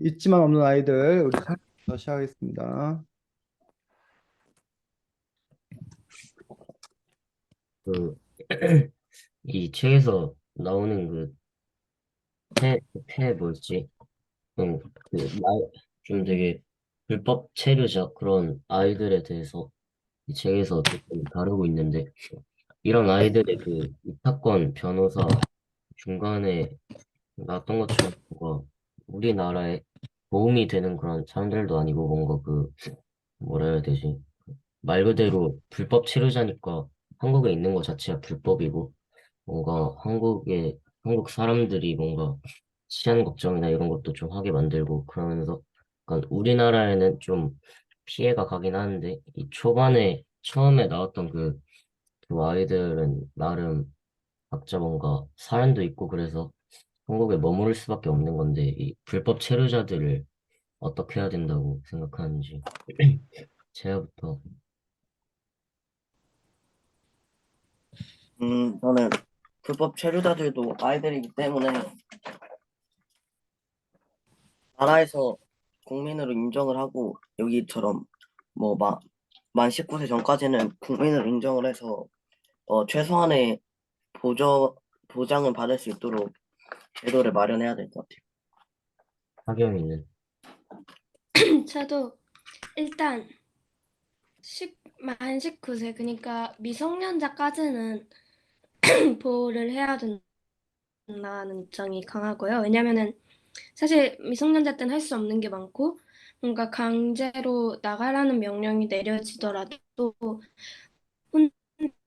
있지만 없는 아이들 우리 상부터 시작하겠습니다. 그, 이 책에서 나오는 그, 뭐였지? 좀 되게 불법 체류자 그런 아이들에 대해서 이 책에서 조금 다루고 있는데, 이런 아이들의 그 입학권 변호사 중간에 나왔던 것처럼 뭔가 우리나라에 도움이 되는 그런 사람들도 아니고 뭔가 뭐라 해야 되지? 말 그대로 불법 체류자니까 한국에 있는 것 자체가 불법이고, 뭔가 한국 사람들이 뭔가 치안 걱정이나 이런 것도 좀 하게 만들고 그러면서 약간 우리나라에는 좀 피해가 가긴 하는데 이 초반에 처음에 나왔던 그 아이들은 나름 각자 뭔가 사연도 있고 그래서 한국에 머무를 수밖에 없는 건데 이 불법 체류자들을 어떻게 해야 된다고 생각하는지 제가부터. 저는 불법 체류자들도 아이들이기 때문에 나라에서 국민으로 인정을 하고 여기처럼 뭐 만 19세 전까지는 국민으로 인정을 해서 최소한의 보장을 받을 수 있도록 제도를 마련해야 될 것 같아요. 하경이는. 저도 일단 만 19세, 그러니까 미성년자까지는 보호를 해야 된다는 입장이 강하고요. 왜냐면은 사실 미성년자 때는 할 수 없는 게 많고, 뭔가 강제로 나가라는 명령이 내려지더라도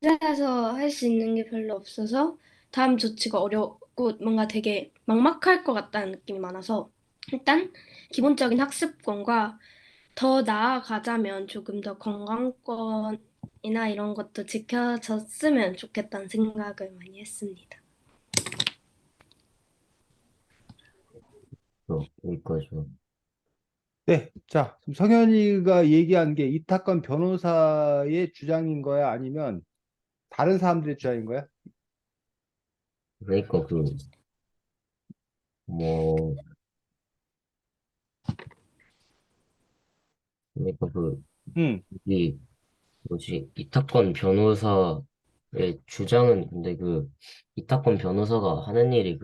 혼자서 할 수 있는 게 별로 없어서 다음 조치가 어렵고 뭔가 되게 막막할 것 같다는 느낌이 많아서, 일단 기본적인 학습권과 더 나아가자면 조금 더 건강권이나 이런 것도 지켜졌으면 좋겠다는 생각을 많이 했습니다. 여기까지. 네, 자, 지금 성현이가 얘기한 게 이탁건 변호사의 주장인 거야? 아니면 다른 사람들의 주장인 거야? 그러니까 뭐, 그러니까 응, 이, 이탁권 변호사의 주장은 근데 이탁권 변호사가 하는 일이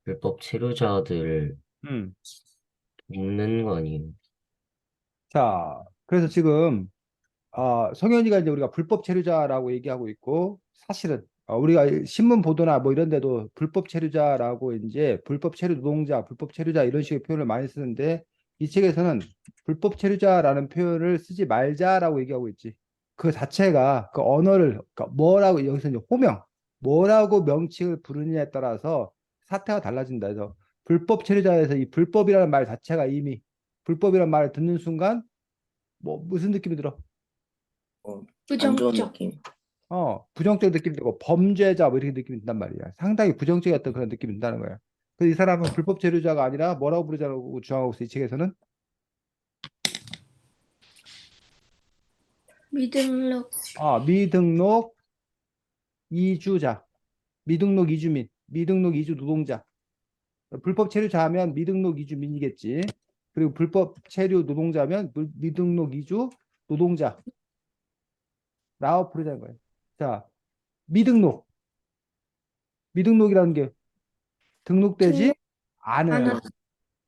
불법 체류자들을 응. 돕는 거 아니에요? 자, 그래서 지금 성현이가 이제 우리가 불법 체류자라고 얘기하고 있고, 사실은 우리가 신문 보도나 뭐 이런 데도 불법 체류자라고 이제 불법 체류 노동자, 불법 체류자 이런 식의 표현을 많이 쓰는데, 이 책에서는 불법 체류자라는 표현을 쓰지 말자라고 얘기하고 있지. 그 자체가 그 언어를 그러니까 뭐라고 여기서 이제 호명 뭐라고 명칭을 부르느냐에 따라서 사태가 달라진다 해서 불법 체류자에서 이 불법이라는 말 자체가 이미 불법이라는 말을 듣는 순간 뭐 무슨 느낌이 들어? 안 좋은 부정적. 느낌. 부정적 느낌이 들고 범죄자 뭐 이렇게 느낌이 든단 말이야. 상당히 부정적이었던 그런 느낌이 든다는 거야. 그래서 이 사람은 불법 체류자가 아니라 뭐라고 부르자고 주장하고 있어, 이 책에서는? 미등록. 미등록 이주자, 미등록 이주민, 미등록 이주 노동자. 불법 체류자 하면 미등록 이주민이겠지. 그리고 불법 체류 노동자면 미등록 이주 노동자라고 부르자는 거예요. 자, 미등록. 미등록이라는 게 등록되지 등록 안 않은 하. 어,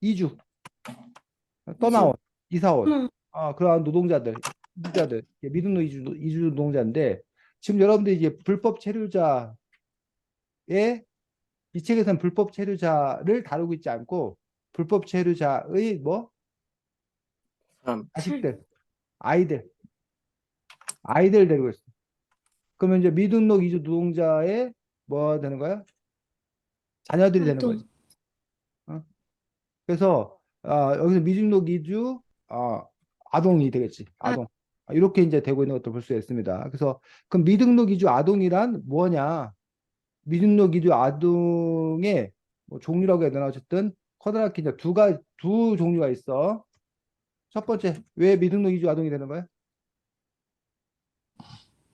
이주. 떠나온, 이주. 이사온, 음, 그러한 노동자들, 이주자들, 미등록 이주 노동자인데, 지금 여러분들이 이제 불법 체류자의, 이 책에서는 불법 체류자를 다루고 있지 않고, 불법 체류자의 뭐? 삶. 자식들, 아이들, 아이들 데리고 있어. 그러면 이제 미등록 이주 노동자의 뭐 되는 거야? 자녀들이 되는 아동. 거지. 어? 그래서 여기서 미등록 이주 아동이 되겠지. 아, 아동. 이렇게 이제 되고 있는 것도 볼 수 있습니다. 그래서 그럼 미등록 이주 아동이란 뭐냐? 미등록 이주 아동의 뭐 종류라고 해야 되나 어쨌든 커다랗게 이제 두 종류가 있어. 첫 번째, 왜 미등록 이주 아동이 되는 거야?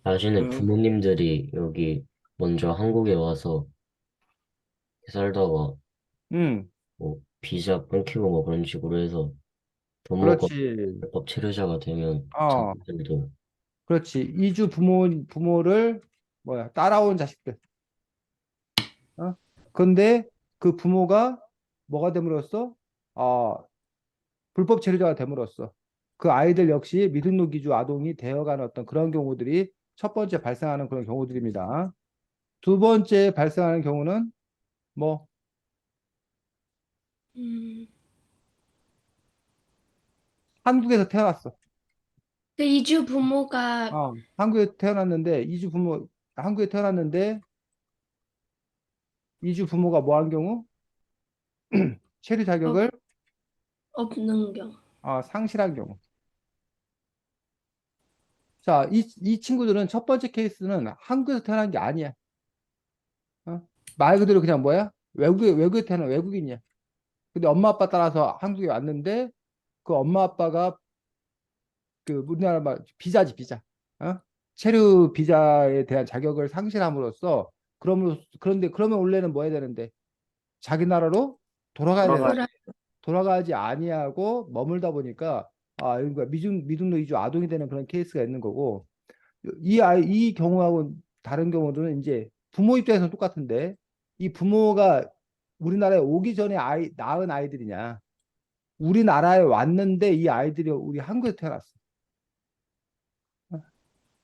자신의 음, 부모님들이 여기 먼저 한국에 와서 살다가 음, 뭐 비자 끊기고 뭐 그런 식으로 해서 부모가 그렇지. 불법 체류자가 되면 어, 자녀들도 그렇지. 이주 부모를 뭐야 따라온 자식들. 어? 근데 그 부모가 뭐가 됨으로써 불법 체류자가 됨으로써 그 아이들 역시 미등록이주 아동이 되어가는 어떤 그런 경우들이 첫 번째 발생하는 그런 경우들입니다. 두 번째 발생하는 경우는 뭐 음, 한국에서 태어났어. 그 이주 부모가 한국에 태어났는데 이주 부모 한국에 태어났는데 이주 부모가 뭐 한 경우 체류 없, 자격을 없는 경우. 상실한 경우. 자, 이 친구들은 첫 번째 케이스는 한국에서 태어난 게 아니야. 어? 말 그대로 그냥 뭐야? 외국에 태어난 외국인이야. 근데 엄마 아빠 따라서 한국에 왔는데 그 엄마 아빠가 그 우리나라 말 비자지 비자. 어? 체류 비자에 대한 자격을 상실함으로써 그런데 그러면 원래는 뭐 해야 되는데 자기 나라로 돌아가야 되는데 돌아가. 돌아, 돌아가지 아니하고 머물다 보니까 이거 미등록 이주 아동이 되는 그런 케이스가 있는 거고 이 경우하고 다른 경우들은 이제 부모 입장에서는 똑같은데 이 부모가 우리나라에 오기 전에 낳은 아이들이냐 우리나라에 왔는데 이 아이들이 우리 한국에서 태어났어.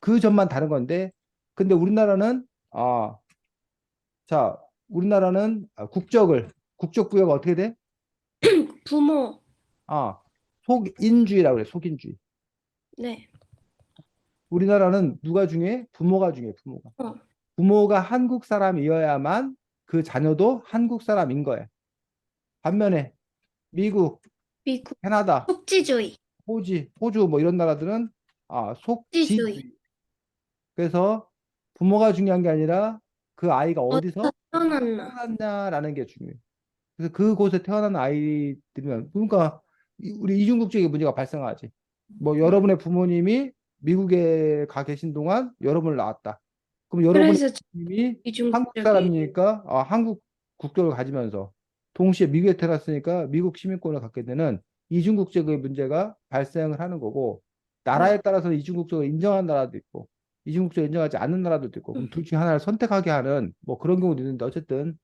그 점만 다른 건데 근데 우리나라는 자 우리나라는 국적 부여가 어떻게 돼? 부모. 속인주의라고 그래. 속인주의. 네. 우리나라는 누가 중요해? 부모가 중요해. 부모가. 어, 부모가 한국 사람이어야만 그 자녀도 한국 사람인 거야. 반면에 미국, 미국. 캐나다, 속지주의. 호주 뭐 이런 나라들은 속지주의. 속지주의. 그래서 부모가 중요한 게 아니라 그 아이가 어디서 태어났나. 태어났냐라는 게 중요해. 그래서 그곳에 태어난 아이들이면 그러니까 우리 이중국적인 문제가 발생하지. 뭐 여러분의 부모님이 미국에 가 계신 동안 여러분을 낳았다. 그럼 여러분의 그래서 부모님이 한국 이중국적이. 사람이니까 한국 국적을 가지면서 동시에 미국에 태어났으니까 미국 시민권을 갖게 되는 이중국적의 문제가 발생을 하는 거고 나라에 따라서 이중국적을 인정하는 나라도 있고 이중국적을 인정하지 않는 나라도 있고 그럼 둘 중에 하나를 선택하게 하는 뭐 그런 경우도 있는데 어쨌든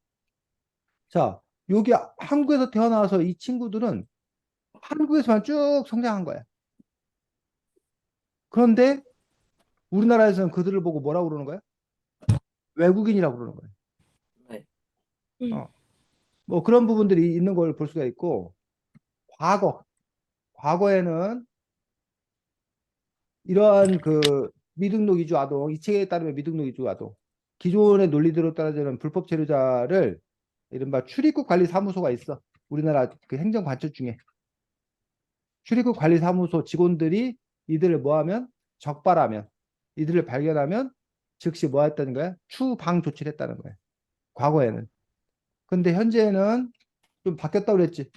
자, 여기 한국에서 태어나서 이 친구들은 한국에서만 쭉 성장한 거야. 그런데 우리나라에서는 그들을 보고 뭐라고 그러는 거야? 외국인이라고 그러는 거야. 네. 음, 어, 뭐 그런 부분들이 있는 걸 볼 수가 있고, 과거에는 이러한 그 미등록 이주 아동, 이 책에 따르면 미등록 이주 아동, 기존의 논리대로 따라지는 불법 체류자를 이른바 출입국 관리 사무소가 있어. 우리나라 그 행정관청 중에. 출입국 관리 사무소 직원들이 이들을 뭐하면 적발하면 이들을 발견하면 즉시 뭐 했다는 거야? 추방 조치를 했다는 거야. 과거에는. 근데 현재는 좀 바뀌었다고 그랬지.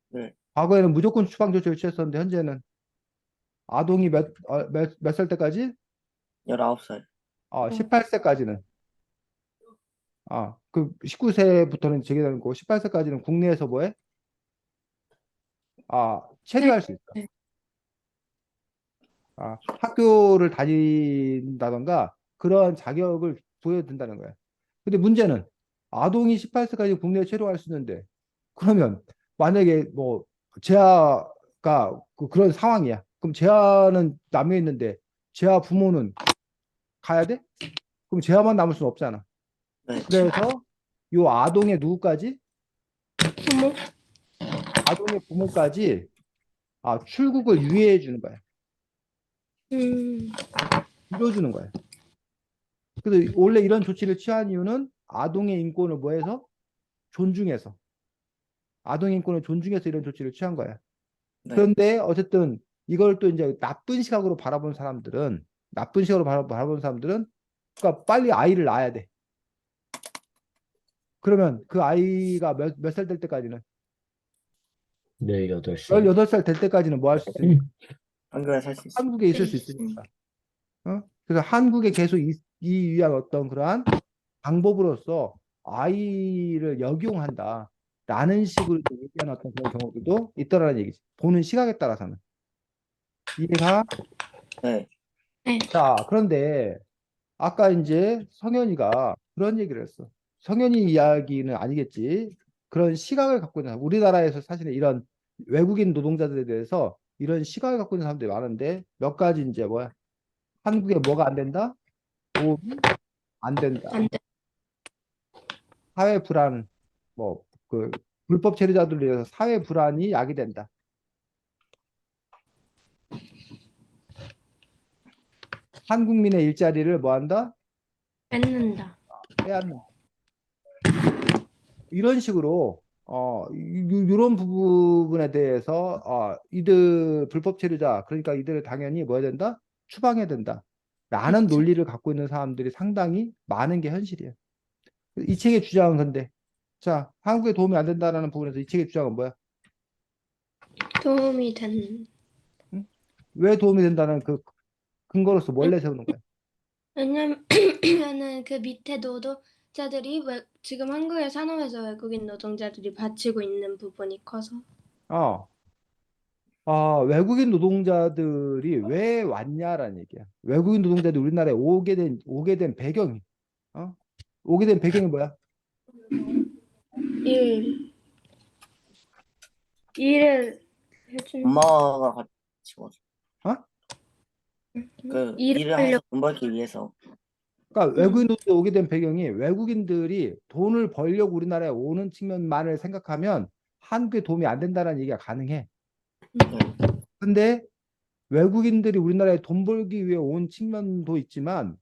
네. 과거에는 무조건 추방 조치를 취했었는데 현재는 아동이 몇 살 때까지? 19살. 18세까지는. 그 19세부터는 제기되는 거고 18세까지는 국내에서 뭐해? 네. 체류할 수 있어. 네. 학교를 다닌다던가 그런 자격을 부여된다는 거야. 근데 문제는 아동이 18세까지 국내에 체류할 수 있는데 그러면 만약에 뭐 재하가 그런 상황이야. 그럼 재하는 남여 있는데 재하 부모는 가야 돼? 그럼 재하만 남을 수는 없잖아. 네. 그래서 요 아동의 누구까지? 부모. 아동의 부모까지 출국을 유예해 주는 거야. 음, 밀어주는 거야. 그래서 원래 이런 조치를 취한 이유는 아동의 인권을 뭐해서 존중해서 아동의 인권을 존중해서 이런 조치를 취한 거야. 네. 그런데 어쨌든 이걸 또 이제 나쁜 시각으로 바라본 사람들은 그러니까 빨리 아이를 낳아야 돼. 그러면 그 아이가 몇 살 될 때까지는 18살. 18살 될 때까지는 뭐 할 수 있으니까 한국에 살 수 있어요. 한국에 있을 수 있으니까. 그래서 한국에 계속 위한 어떤 그러한 방법으로서 아이를 역용한다. 라는 식으로 이제 얘기하는 어떤 그런 경우들도 있더라는 얘기지. 보는 시각에 따라서는. 이해가? 네. 네. 자, 그런데 아까 이제 성현이가 그런 얘기를 했어. 성현이 이야기는 아니겠지. 그런 시각을 갖고 있는 사람. 우리나라에서 사실은 이런 외국인 노동자들에 대해서 이런 시각을 갖고 있는 사람들이 많은데 몇 가지 이제 뭐야? 한국에 뭐가 안 된다? 도움이 안 된다. 안 돼. 사회 불안, 뭐 그 불법 체류자들에 의해서 사회 불안이 야기된다. 한국민의 일자리를 뭐 한다? 뺏는다. 빼앗는다. 이런 식으로 이런 부분에 대해서 이들 불법 체류자 그러니까 이들을 당연히 뭐 해야 된다? 추방해야 된다. 라는 그치. 논리를 갖고 있는 사람들이 상당히 많은 게 현실이에요. 이 책의 주장은 근데 자, 한국에 도움이 안 된다라는 부분에서 이 책의 주장은 뭐야? 도움이 된. 응? 왜 도움이 된다는 그 근거로서 뭘 내세우는 거야? 왜냐면은 그 밑에 노동자들이 지금 한국의 산업에서 외국인 노동자들이 바치고 있는 부분이 커서. 어, 외국인 노동자들이 왜 왔냐라는 얘기야. 외국인 노동자들이 우리나라에 오게 된 배경이, 어? 오게 된 배경이 뭐야? 일, 일을 해준, 엄마가 같이 와서 어? 그 일을 일을 해서 하려고. 돈 벌기 위해서. 그러니까 응. 외국인 노동자 오게 된 배경이 외국인들이 돈을 벌려고 우리나라에 오는 측면만을 생각하면 한국에 도움이 안 된다는 얘기가 가능해. 네. 근데 외국인들이 우리나라에 돈 벌기 위해 온 측면도 있지만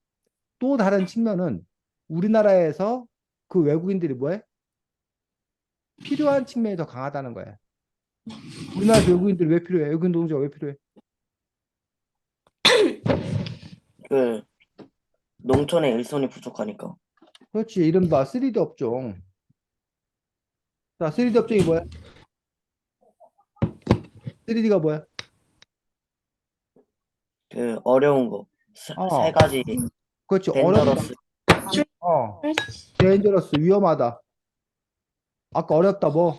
또 다른 측면은 우리나라에서 그 외국인들이 뭐해? 필요한 측면이 더 강하다는 거야. 우리나라에서 외국인들이 왜 필요해? 외국인 노동자가 왜 필요해? 그 농촌의 일손이 부족하니까. 그렇지. 이른바 3D 업종. 자, 3D 업종이 뭐야? 3D가 뭐야? 그 어려운 거. 세 어, 가지. 그렇지. 어렵다. 덴저러스. 어, 데인저러스, 위험하다. 아까 어렵다, 뭐?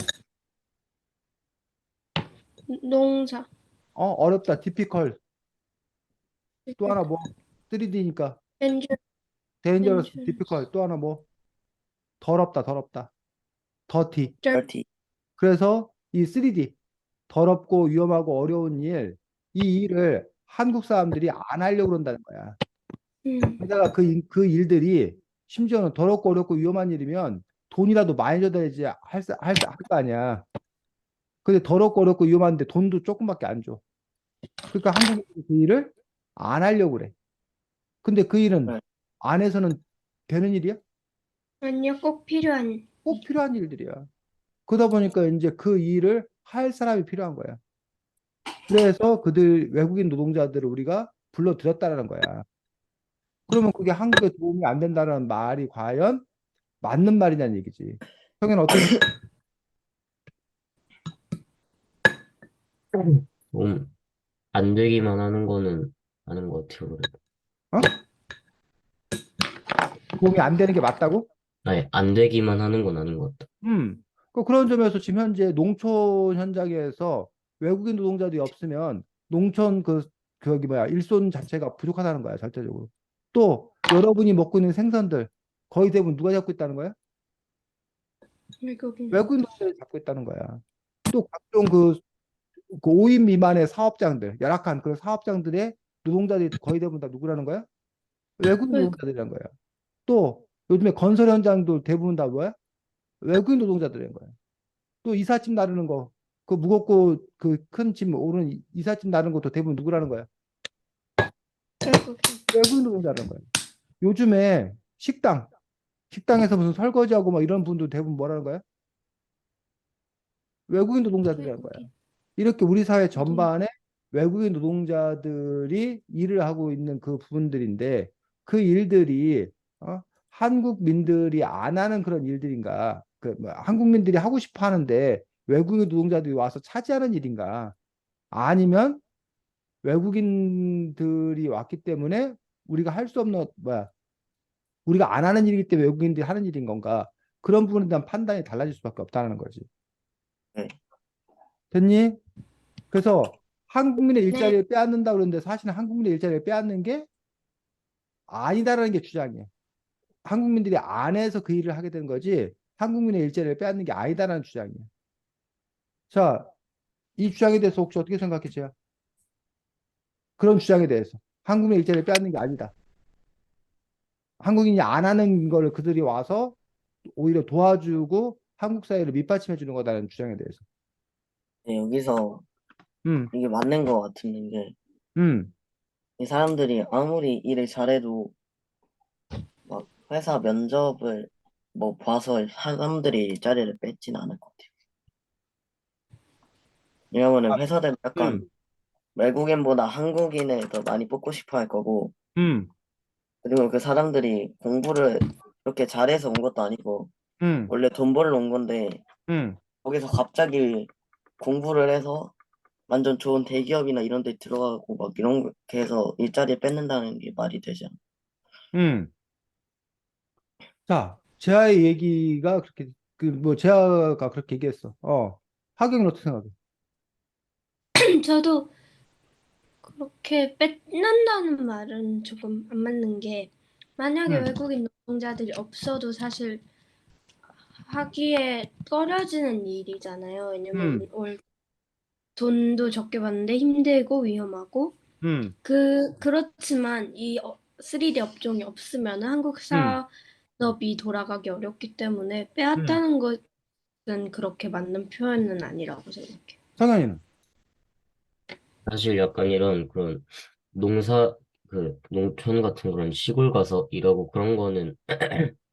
농사. 어렵다, 디피컬. 또 하나 뭐? 3D니까. 엔줄, 데인저러스, 엔줄, 디피컬. 또 하나 뭐? 더럽다, 더럽다. 더티. 덜티. 그래서 이 3D, 더럽고 위험하고 어려운 일, 이 일을 한국 사람들이 안 하려고 그런다는 거야. 게다가 그 일들이 심지어는 더럽고 어렵고 위험한 일이면 돈이라도 많이 줘야지 할 거 아니야. 근데 더럽고 어렵고 위험한데 돈도 조금밖에 안 줘. 그러니까 한국이 그 일을 안 하려고 그래. 근데 그 일은 네. 안 해서는 되는 일이야? 아니요, 꼭 필요한. 꼭 필요한 일들이야. 그러다 보니까 이제 그 일을 할 사람이 필요한 거야. 그래서 그들 외국인 노동자들을 우리가 불러들였다라는 거야. 그러면 그게 한국에 도움이 안 된다는 말이 과연 맞는 말이냐는 얘기지. 형은 어떻게 생각해? 좀 안 되기만 하는 거는 아는 것 같아요. 그래도. 어? 도움이 안 되는 게 맞다고? 아니, 안 되기만 하는 건 아는 것 같아. 그런 점에서 지금 현재 농촌 현장에서 외국인 노동자들이 없으면 농촌 여기 뭐야 일손 자체가 부족하다는 거야 절대적으로. 또 여러분이 먹고 있는 생선들 거의 대부분 누가 잡고 있다는 거야? 외국인. 외국인 노동자들이 잡고 있다는 거야. 또 각종 그 5인 미만의 사업장들 열악한 그런 사업장들의 노동자들이 거의 대부분 다 누구라는 거야? 외국인 외국. 노동자들이라는 거야. 또 요즘에 건설 현장도 대부분 다 뭐야? 외국인 노동자들인 거야. 또 이삿짐 나르는 거, 그 무겁고 그 큰 짐 오른 이삿짐 나르는 것도 대부분 누구라는 거야? 외국인. 외국인 노동자라는 거야. 요즘에 식당에서 무슨 설거지하고 막 이런 분도 대부분 뭐라는 거야? 외국인 노동자들이라는 거야. 외국인. 이렇게 우리 사회 노동. 전반에 외국인 노동자들이 일을 하고 있는 그 부분들인데 그 일들이 한국민들이 안 하는 그런 일들인가? 한국민들이 하고 싶어 하는데 외국인 노동자들이 와서 차지하는 일인가? 아니면 외국인들이 왔기 때문에 우리가 할 수 없는 뭐야? 우리가 안 하는 일이기 때문에 외국인들이 하는 일인 건가? 그런 부분에 대한 판단이 달라질 수밖에 없다는 거지. 네. 됐니? 그래서 한국민의 네. 일자리를 빼앗는다 그러는데 사실은 한국민의 일자리를 빼앗는 게 아니다라는 게 주장이에요. 한국민들이 안에서 그 일을 하게 되는 거지 한국민의 일자리를 빼앗는 게 아니다라는 주장이에요. 자, 이 주장에 대해서 혹시 어떻게 생각하세요? 그런 주장에 대해서 한국민의 일자리를 빼앗는 게 아니다. 한국인이 안 하는 거를 그들이 와서 오히려 도와주고 한국 사회를 밑받침해 주는 거다라는 주장에 대해서. 네, 여기서 음, 이게 맞는 것 같은 게, 음, 이 사람들이 아무리 일을 잘해도 막 회사 면접을 뭐 봐서 사람들이 일자리를 뺏지는 않을 것 같아요. 왜냐면은 회사들은 약간 음, 외국인보다 한국인을 더 많이 뽑고 싶어 할 거고, 음, 그리고 그 사람들이 공부를 그렇게 잘해서 온 것도 아니고, 음, 원래 돈 벌러 온 건데, 음, 거기서 갑자기 공부를 해서 완전 좋은 대기업이나 이런 데 들어가고 막 이런 게 해서 일자리 뺏는다는 게 말이 되지 않아. 음. 자, 재하의 얘기가 그렇게 뭐 재하가 그렇게 얘기했어. 하경은 어떻게 생각해? 저도 그렇게 뺏는다는 말은 조금 안 맞는 게 만약에 음, 외국인 노동자들이 없어도 사실 하기에 꺼려지는 일이잖아요. 왜냐면 음, 돈도 적게 받는데 힘들고 위험하고 음, 그렇지만 이 3D 업종이 없으면 한국 음, 산업이 돌아가기 어렵기 때문에 음. 빼앗다는 것은 그렇게 맞는 표현은 아니라고 생각해요. 성현이는? 사실 약간 이런 그런 농사, 그 농촌 같은 그런 시골 가서 일하고 그런 거는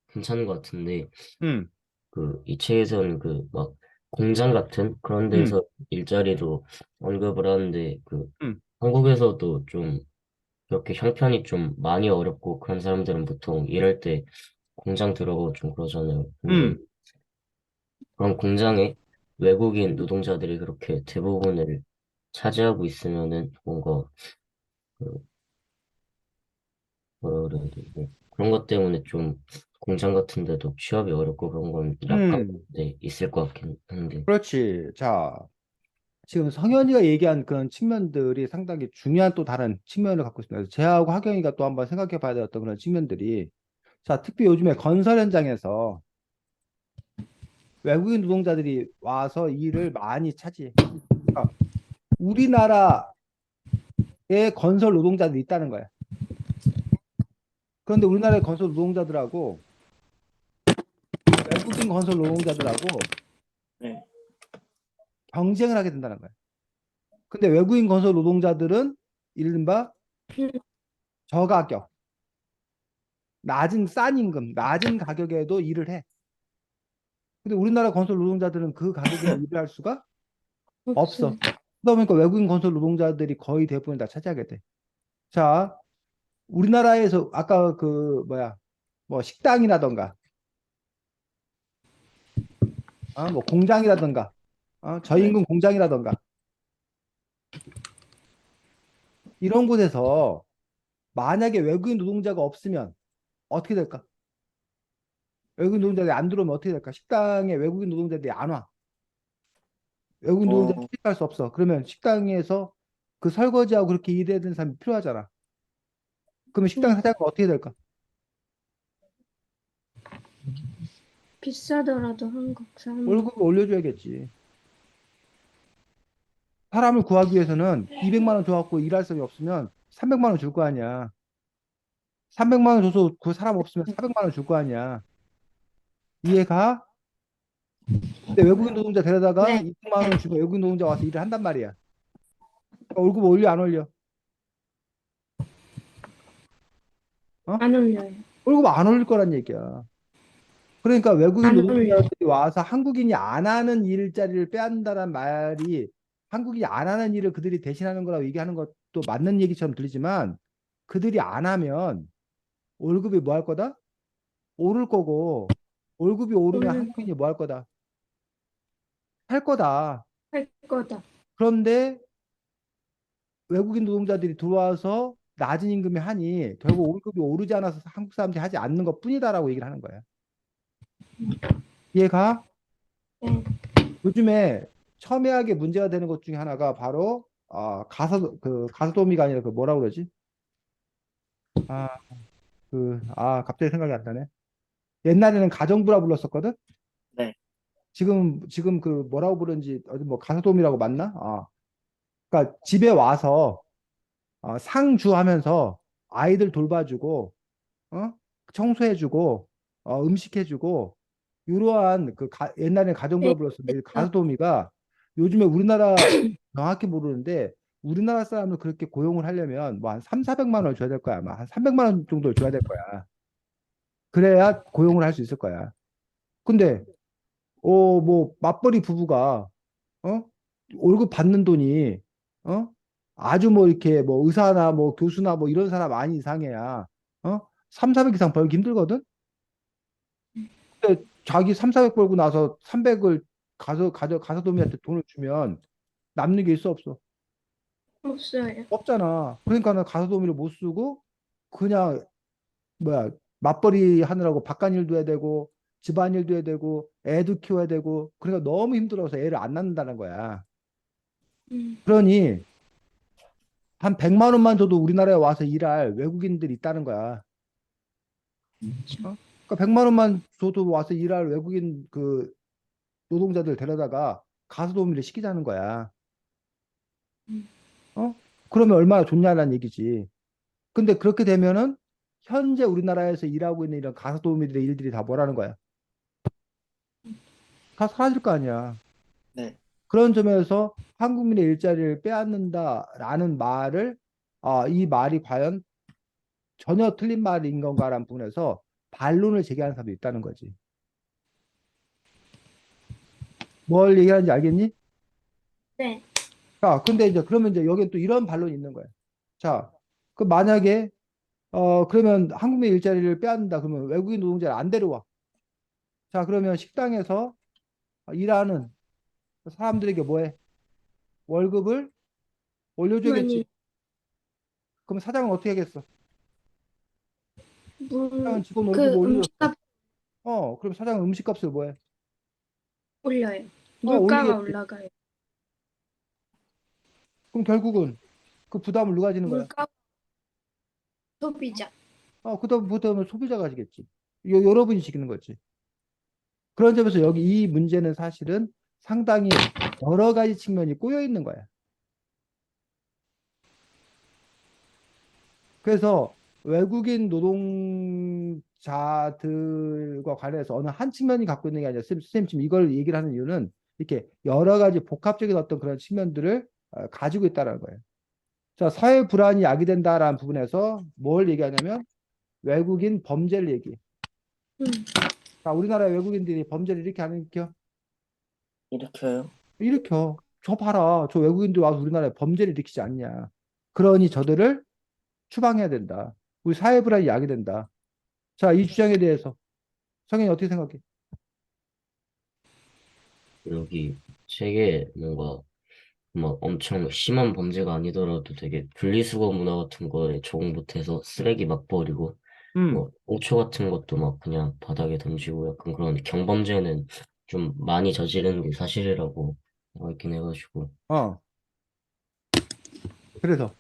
괜찮은 것 같은데, 음, 그 이 책에서는 그 막 공장 같은 그런 음, 데서 일자리도 언급을 하는데, 그 음, 한국에서도 좀 그렇게 형편이 좀 많이 어렵고 그런 사람들은 보통 일할 때 공장 들어가고 좀 그러잖아요. 근데 음, 그런 공장에 외국인 노동자들이 그렇게 대부분을 차지하고 있으면은 뭔가 그 뭐라 그래야 되지? 그런 것 때문에 좀 공장 같은 데도 취업이 어렵고 그런 건 약간 음. 네, 있을 것 같긴 한데. 그렇지. 자, 지금 성현이가 얘기한 그런 측면들이 상당히 중요한 또 다른 측면을 갖고 있습니다. 그래서 재하하고 하경이가 또 한번 생각해 봐야 될 어떤 그런 측면들이 자, 특히 요즘에 건설 현장에서 외국인 노동자들이 와서 일을 많이 차지해. 그러니까 우리나라에 건설 노동자들이 있다는 거야. 그런데 우리나라의 건설 노동자들하고 외국인 건설 노동자들하고 네. 경쟁을 하게 된다는 거야. 근데 외국인 건설 노동자들은 이른바 저가격, 싼 임금, 낮은 가격에도 일을 해. 근데 우리나라 건설 노동자들은 그 가격에 일을 할 수가 없어. 없어요. 그러다 보니까 외국인 건설 노동자들이 거의 대부분 다 차지하게 돼. 자, 우리나라에서 아까 그 뭐야, 뭐 식당이라던가, 뭐 공장이라던가, 네. 저임금 공장이라던가 이런 곳에서 만약에 외국인 노동자가 없으면 어떻게 될까? 외국인 노동자들이 안 들어오면 어떻게 될까? 식당에 외국인 노동자들이 안 와. 외국인 노동자 어, 투입할 수 없어. 그러면 식당에서 그 설거지하고 그렇게 일해야 되는 사람이 필요하잖아. 그러면 식당 사장은 어떻게 될까? 비싸더라도 한국 사람 월급을 올려줘야겠지. 사람을 구하기 위해서는 200만 원 줘갖고 일할 사람이 없으면 300만 원 줄 거 아니야. 300만 원 줘서 그 사람 없으면 400만 원 줄 거 아니야. 이해가? 근데 외국인 노동자 데려다가 네, 200만 원 주고 외국인 노동자 와서 일을 한단 말이야. 그러니까 월급 올려 안 올려? 어? 안 올려요. 월급 안 올릴 거란 얘기야. 그러니까 외국인 안 올려요. 노동자들이 와서 한국인이 안 하는 일자리를 빼앗는다는 말이 한국인이 안 하는 일을 그들이 대신하는 거라고 얘기하는 것도 맞는 얘기처럼 들리지만 그들이 안 하면 월급이 뭐 할 거다? 오를 거고 월급이 오르면 오를 거, 한국인이 뭐 할 거다? 살 거다. 할 거다. 그런데 외국인 노동자들이 들어와서 낮은 임금에 하니 결국 월급이 오르지 않아서 한국 사람들이 하지 않는 것 뿐이다라고 얘기를 하는 거야. 이해가? 네. 요즘에 첨예하게 문제가 되는 것 중에 하나가 바로 가소도우미가 아니라 그 뭐라 그러지? 아, 갑자기 생각이 안 나네. 옛날에는 가정부라 불렀었거든. 네. 지금 그 뭐라고 부르는지 어디 뭐 가소도우미라고 맞나? 그러니까 집에 와서 상주하면서 아이들 돌봐주고, 어? 청소해주고, 음식해주고, 이러한 옛날에 네, 가정부라 불렀었는데, 그렇죠. 가소도우미가 요즘에 우리나라 정확히 모르는데, 우리나라 사람을 그렇게 고용을 하려면 뭐 한 3, 400만 원을 줘야 될 거야. 아마 한 300만 원 정도를 줘야 될 거야. 그래야 고용을 할 수 있을 거야. 근데, 뭐, 맞벌이 부부가, 어? 월급 받는 돈이, 어? 아주 뭐 이렇게 뭐 의사나 뭐 교수나 뭐 이런 사람 아닌 이상해야, 3, 400 이상 벌기 힘들거든? 근데 자기 3, 400 벌고 나서 300을 가서도우미한테 돈을 주면 남는 게 있어 없어? 없어요. 없잖아. 그러니까는 가서도우미를 못 쓰고 그냥 뭐야 맞벌이 하느라고 바깥일도 해야 되고 집안일도 해야 되고 애도 키워야 되고 그러니까 너무 힘들어서 애를 안 낳는다는 거야. 음, 그러니 한 100만 원만 줘도 우리나라에 와서 일할 외국인들이 있다는 거야. 그러니까 100만 원만 줘도 와서 일할 외국인 그 노동자들 데려다가 가소도우미를 시키자는 거야. 음, 어? 그러면 얼마나 좋냐는 얘기지. 근데 그렇게 되면은 현재 우리나라에서 일하고 있는 이런 가소도우미들의 일들이 다 뭐라는 거야? 다 사라질 거 아니야. 네. 그런 점에서 한국민의 일자리를 빼앗는다라는 말을 이 말이 과연 전혀 틀린 말인 건가라는 부분에서 반론을 제기하는 사람도 있다는 거지. 뭘 얘기하는지 알겠니? 네. 자, 근데 이제 그러면 이제 여기에 또 이런 반론이 있는 거야. 자, 그 만약에 그러면 한국민 일자리를 빼앗는다 그러면 외국인 노동자를 안 데려와. 자, 그러면 식당에서 일하는 사람들에게 뭐해? 월급을 많이 올려줘야겠지. 그럼 사장은 어떻게 하겠어? 사장은 직원 월급을 그 올려줬어. 음식값 그럼 사장은 음식값을 뭐해? 올려요. 물가가 올리겠지. 올라가요. 그럼 결국은 그 부담을 누가 지는 거야? 물가 소비자. 부담은 소비자가 지겠지. 여러분이 지는 거지. 그런 점에서 여기 이 문제는 사실은 상당히 여러 가지 측면이 꼬여 있는 거야. 그래서 외국인 노동자들과 관련해서 어느 한 측면이 갖고 있는 게 아니라 선생님 지금 이걸 얘기를 하는 이유는 이렇게 여러 가지 복합적인 어떤 그런 측면들을 가지고 있다는 거예요. 자, 사회 불안이 야기된다라는 부분에서 뭘 얘기하냐면 외국인 범죄를 얘기해. 음, 자, 우리나라 외국인들이 범죄를 이렇게 안 일으켜? 일으켜요. 일으켜. 저 봐라. 저 외국인들 와서 우리나라에 범죄를 일으키지 않냐. 그러니 저들을 추방해야 된다. 우리 사회 불안이 야기된다. 자, 이 주장에 대해서 성현이 어떻게 생각해? 여기 책에 뭔가 막 엄청 심한 범죄가 아니더라도 되게 분리수거 문화 같은 거에 적응 못해서 쓰레기 막 버리고 음, 뭐 꽁초 같은 것도 막 그냥 바닥에 던지고 약간 그런 경범죄는 좀 많이 저지르는 게 사실이라고 알고 있긴 해가지고 어. 그래서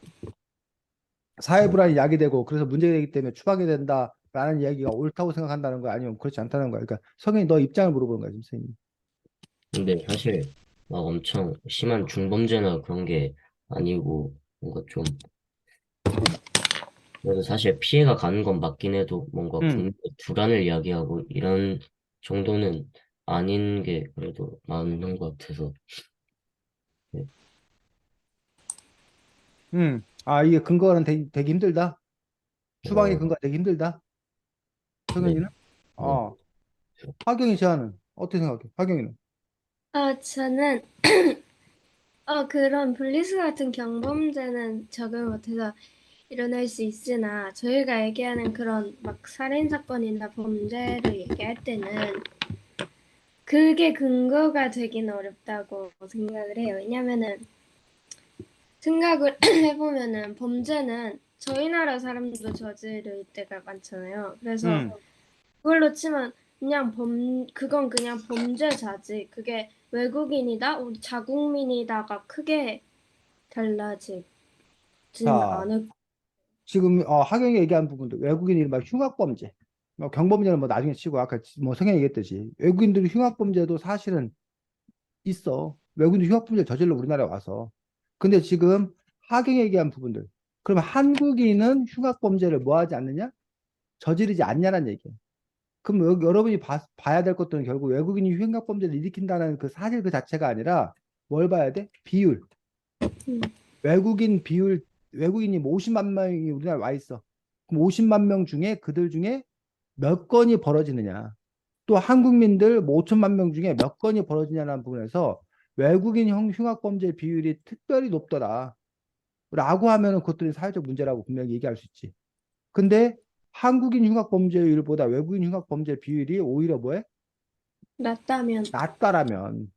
사회 뭐 불안이 야기되고 그래서 문제가 되기 때문에 추방해야 된다라는 이야기가 옳다고 생각한다는 거야? 아니면 그렇지 않다는 거야? 그러니까 성현이 너 입장을 물어보는 거야, 지금 선생님. 근데 사실 막 엄청 심한 중범죄나 그런 게 아니고 뭔가 좀 그래도 사실 피해가 가는 건 맞긴 해도 뭔가 음, 국민의 불안을 이야기하고 이런 정도는 아닌 게 그래도 맞는 것 같아서 네. 이게 근거는 되게 힘들다. 추방의 어, 근거가 되게 힘들다. 네, 성현이는? 네. 어. 하경이 제안은 어떻게 생각해? 하경이는? 저는 그런 분리수 같은 경범죄는 적응 못해서 일어날 수 있으나 저희가 얘기하는 그런 막 살인 사건이나 범죄를 얘기할 때는 그게 근거가 되긴 어렵다고 생각을 해요. 왜냐면은 생각을 해보면은 범죄는 저희 나라 사람도 저지를 때가 많잖아요. 그래서 음, 그걸로 치면 그건 그냥 범죄자지. 그게 외국인이다, 우리 자국민이다가 크게 달라지진 자, 않을. 지금 하경이 얘기한 부분도 외국인이 막 흉악범죄, 경범죄는 뭐 나중에 치고 아까 뭐 성현이 얘기했듯이 외국인들이 흉악범죄도 사실은 있어. 외국인들 흉악범죄를 저질러 우리나라에 와서. 근데 지금 하경이 얘기한 부분들. 그러면 한국인은 흉악범죄를 뭐 하지 않느냐? 저지르지 않냐는 얘기예요. 그럼 여러분이 봐야 될 것들은 결국 외국인이 흉악범죄를 일으킨다는 그 사실 그 자체가 아니라 뭘 봐야 돼? 비율. 음, 외국인 비율, 외국인이 뭐 50만 명이 우리나라에 와 있어. 그럼 50만 명 중에 그들 중에 몇 건이 벌어지느냐. 또 한국민들 뭐 5천만 명 중에 몇 건이 벌어지냐는 부분에서 외국인 흉악범죄 비율이 특별히 높더라. 라고 하면은 그것들이 사회적 문제라고 분명히 얘기할 수 있지. 근데 한국인 흉악범죄율보다 외국인 흉악범죄 비율이 오히려 뭐해? 낮다면. 낮다라면,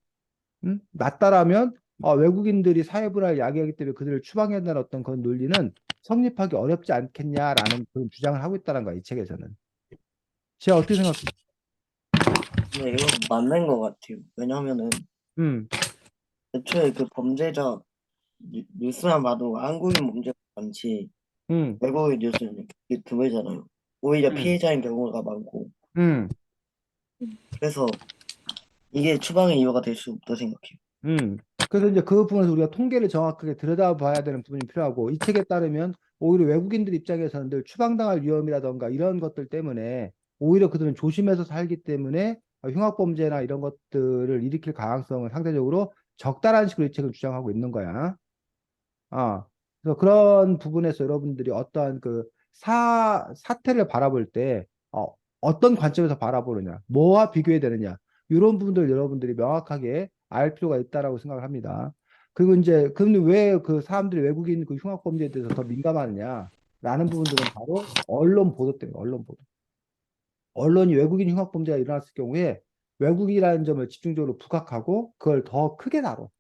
낮다라면 외국인들이 사회불화를 야기하기 때문에 그들을 추방해야 한다는 어떤 그런 논리는 성립하기 어렵지 않겠냐라는 그런 주장을 하고 있다는 거야, 이 책에서는. 제가 어떻게 생각해? 근데 이건 맞는 것 같아요. 왜냐면은 음, 애초에 그 범죄자 뉴스만 봐도 한국인 범죄가 많지 음, 외국인 뉴스는 드물잖아요. 오히려 음, 피해자인 경우가 많고 음, 그래서 이게 추방의 이유가 될 수 없다 생각해요. 음. 그래서 이제 그 부분에서 우리가 통계를 정확하게 들여다봐야 되는 부분이 필요하고 이 책에 따르면 오히려 외국인들 입장에서는 늘 추방당할 위험이라던가 이런 것들 때문에 오히려 그들은 조심해서 살기 때문에 흉악범죄나 이런 것들을 일으킬 가능성은 상대적으로 적다라는 식으로 이 책을 주장하고 있는 거야. 그래서 그런 부분에서 여러분들이 어떠한 그 사태를 바라볼 때, 어떤 관점에서 바라보느냐, 뭐와 비교해야 되느냐, 이런 부분들 여러분들이 명확하게 알 필요가 있다라고 생각을 합니다. 그리고 이제, 근데 왜 그 사람들이 외국인 그 흉악범죄에 대해서 더 민감하느냐, 라는 부분들은 바로 언론 보도 때문에, 언론 보도. 언론이 외국인 흉악범죄가 일어났을 경우에 외국이라는 점을 집중적으로 부각하고 그걸 더 크게 다뤄.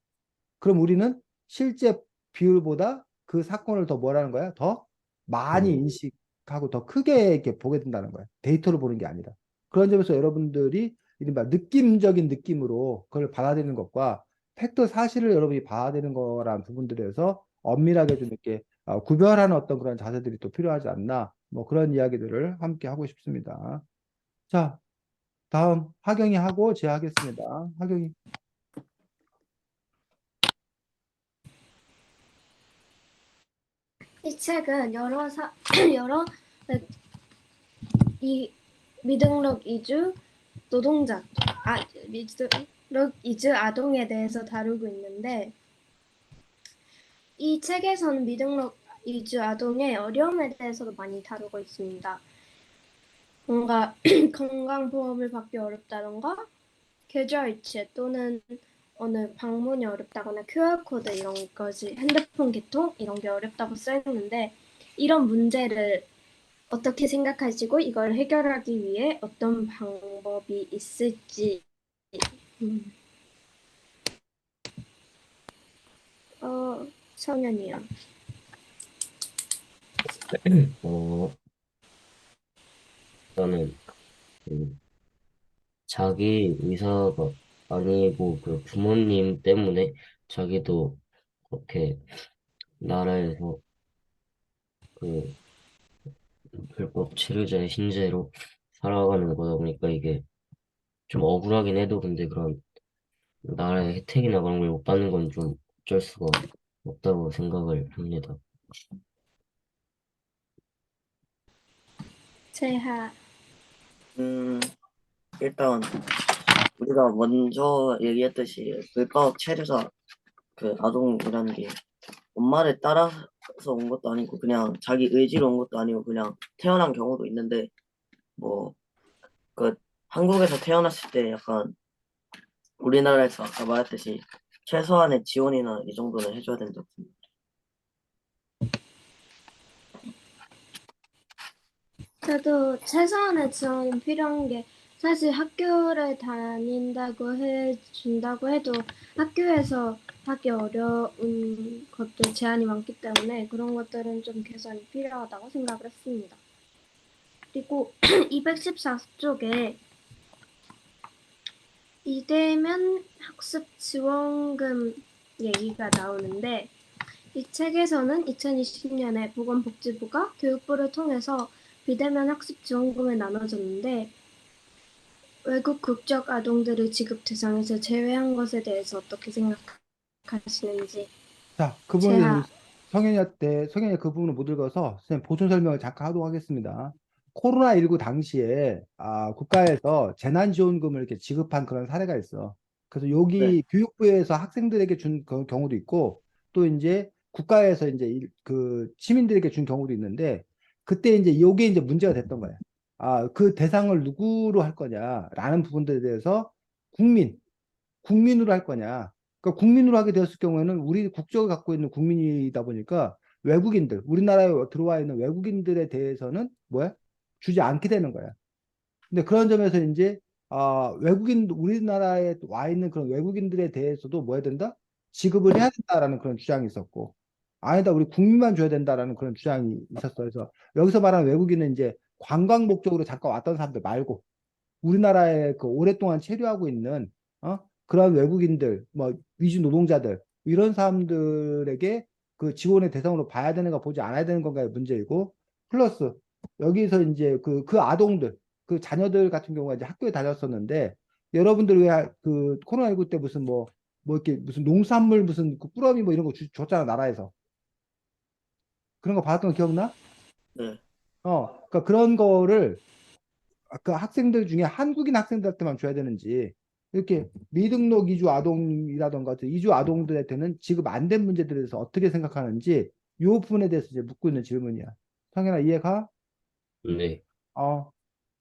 그럼 우리는 실제 비율보다 그 사건을 더 뭐라는 거야? 더 많이 음, 인식하고 더 크게 이렇게 보게 된다는 거야. 데이터로 보는 게 아니라. 그런 점에서 여러분들이 이른바 느낌적인 느낌으로 그걸 받아들이는 것과 팩트 사실을 여러분이 받아들이는 거란 부분들에서 엄밀하게 좀 이렇게 구별하는 어떤 그런 자세들이 또 필요하지 않나. 뭐 그런 이야기들을 함께 하고 싶습니다. 자, 다음 하경이 하고 제가 하겠습니다. 하경이. 이 책은 여러 이 미등록 이주 노동자, 미등록 이주 아동에 대해서 다루고 있는데 이 책에서는 미등록 이주 아동의 어려움에 대해서도 많이 다루고 있습니다. 뭔가 건강보험을 받기 어렵다던가 계좌이체 또는 어느 방문이 어렵다거나 QR코드 이런 것이 핸드폰 개통 이런 게 어렵다고 써있는데 이런 문제를 어떻게 생각하시고 이걸 해결하기 위해 어떤 방법이 있을지 음, 성현이요. 어, 저는 그 자기 의사가 아니고 그 부모님 때문에 자기도 그렇게 나라에서 그 불법 치료자의 신세로 살아가는 거다 보니까 이게 좀 억울하긴 해도 근데 그런 나라의 혜택이나 그런 걸 못 받는 건 좀 어쩔 수가 없다고 생각을 합니다. 재하. 음, 일단 우리가 먼저 얘기했듯이 불법 체류자 그 아동이라는 게 엄마를 따라서 온 것도 아니고 그냥 자기 의지로 온 것도 아니고 그냥 태어난 경우도 있는데 뭐 그 한국에서 태어났을 때 약간 우리나라에서 아까 말했듯이 최소한의 지원이나 이 정도는 해줘야 된다고 생각해요. 저도 최소한의 지원이 필요한 게 사실 학교를 다닌다고 해준다고 해도 학교에서 하기 어려운 것들 제한이 많기 때문에 그런 것들은 좀 개선이 필요하다고 생각을 했습니다. 그리고 214쪽에 이대면 학습 지원금 얘기가 나오는데 이 책에서는 2020년에 보건복지부가 교육부를 통해서 비대면 학습 지원금을 나눠줬는데 외국 국적 아동들을 지급 대상에서 제외한 것에 대해서 어떻게 생각하시는지. 자, 그 부분에 대해서 우리 제가 성현이 그 부분을 못 읽어서 선생님 보충 설명을 잠깐 하도록 하겠습니다. 코로나19 당시에 국가에서 재난지원금을 이렇게 지급한 그런 사례가 있어. 그래서 네, 여기 교육부에서 학생들에게 준 경우도 있고, 또 이제 국가에서 이제 그 시민들에게 준 경우도 있는데, 그때 이제 요게 이제 문제가 됐던 거야. 그 대상을 누구로 할 거냐라는 부분들에 대해서 국민, 국민으로 할 거냐. 그러니까 국민으로 하게 되었을 경우에는 우리 국적을 갖고 있는 국민이다 보니까 외국인들, 우리나라에 들어와 있는 외국인들에 대해서는 뭐야? 주지 않게 되는 거야. 근데 그런 점에서 이제 외국인 우리나라에 와 있는 그런 외국인들에 대해서도 뭐 해야 된다? 지급을 해야 된다라는 그런 주장이 있었고 아니다 우리 국민만 줘야 된다라는 그런 주장이 있었어. 그래서 여기서 말하는 외국인은 이제 관광 목적으로 잠깐 왔던 사람들 말고 우리나라에 그 오랫동안 체류하고 있는 그런 외국인들, 뭐 위주 노동자들 이런 사람들에게 그 지원의 대상으로 봐야 되는가 보지 않아야 되는 건가의 문제이고 플러스 여기서 이제 그 아동들, 그 자녀들 같은 경우가 이제 학교에 다녔었는데 여러분들 왜 그 코로나19 때 무슨 뭐 이렇게 무슨 농산물 무슨 그 꾸러미 뭐 이런 거 줬잖아 나라에서 그런 거 받았던 거 기억나? 네. 그러니까 그런 거를 그 학생들 중에 한국인 학생들한테만 줘야 되는지 이렇게 미등록 이주 아동이라던가 이주 아동들한테는 지급 안 된 문제들에 대해서 어떻게 생각하는지 이 부분에 대해서 이제 묻고 있는 질문이야. 성현아 이해가? 네. 어,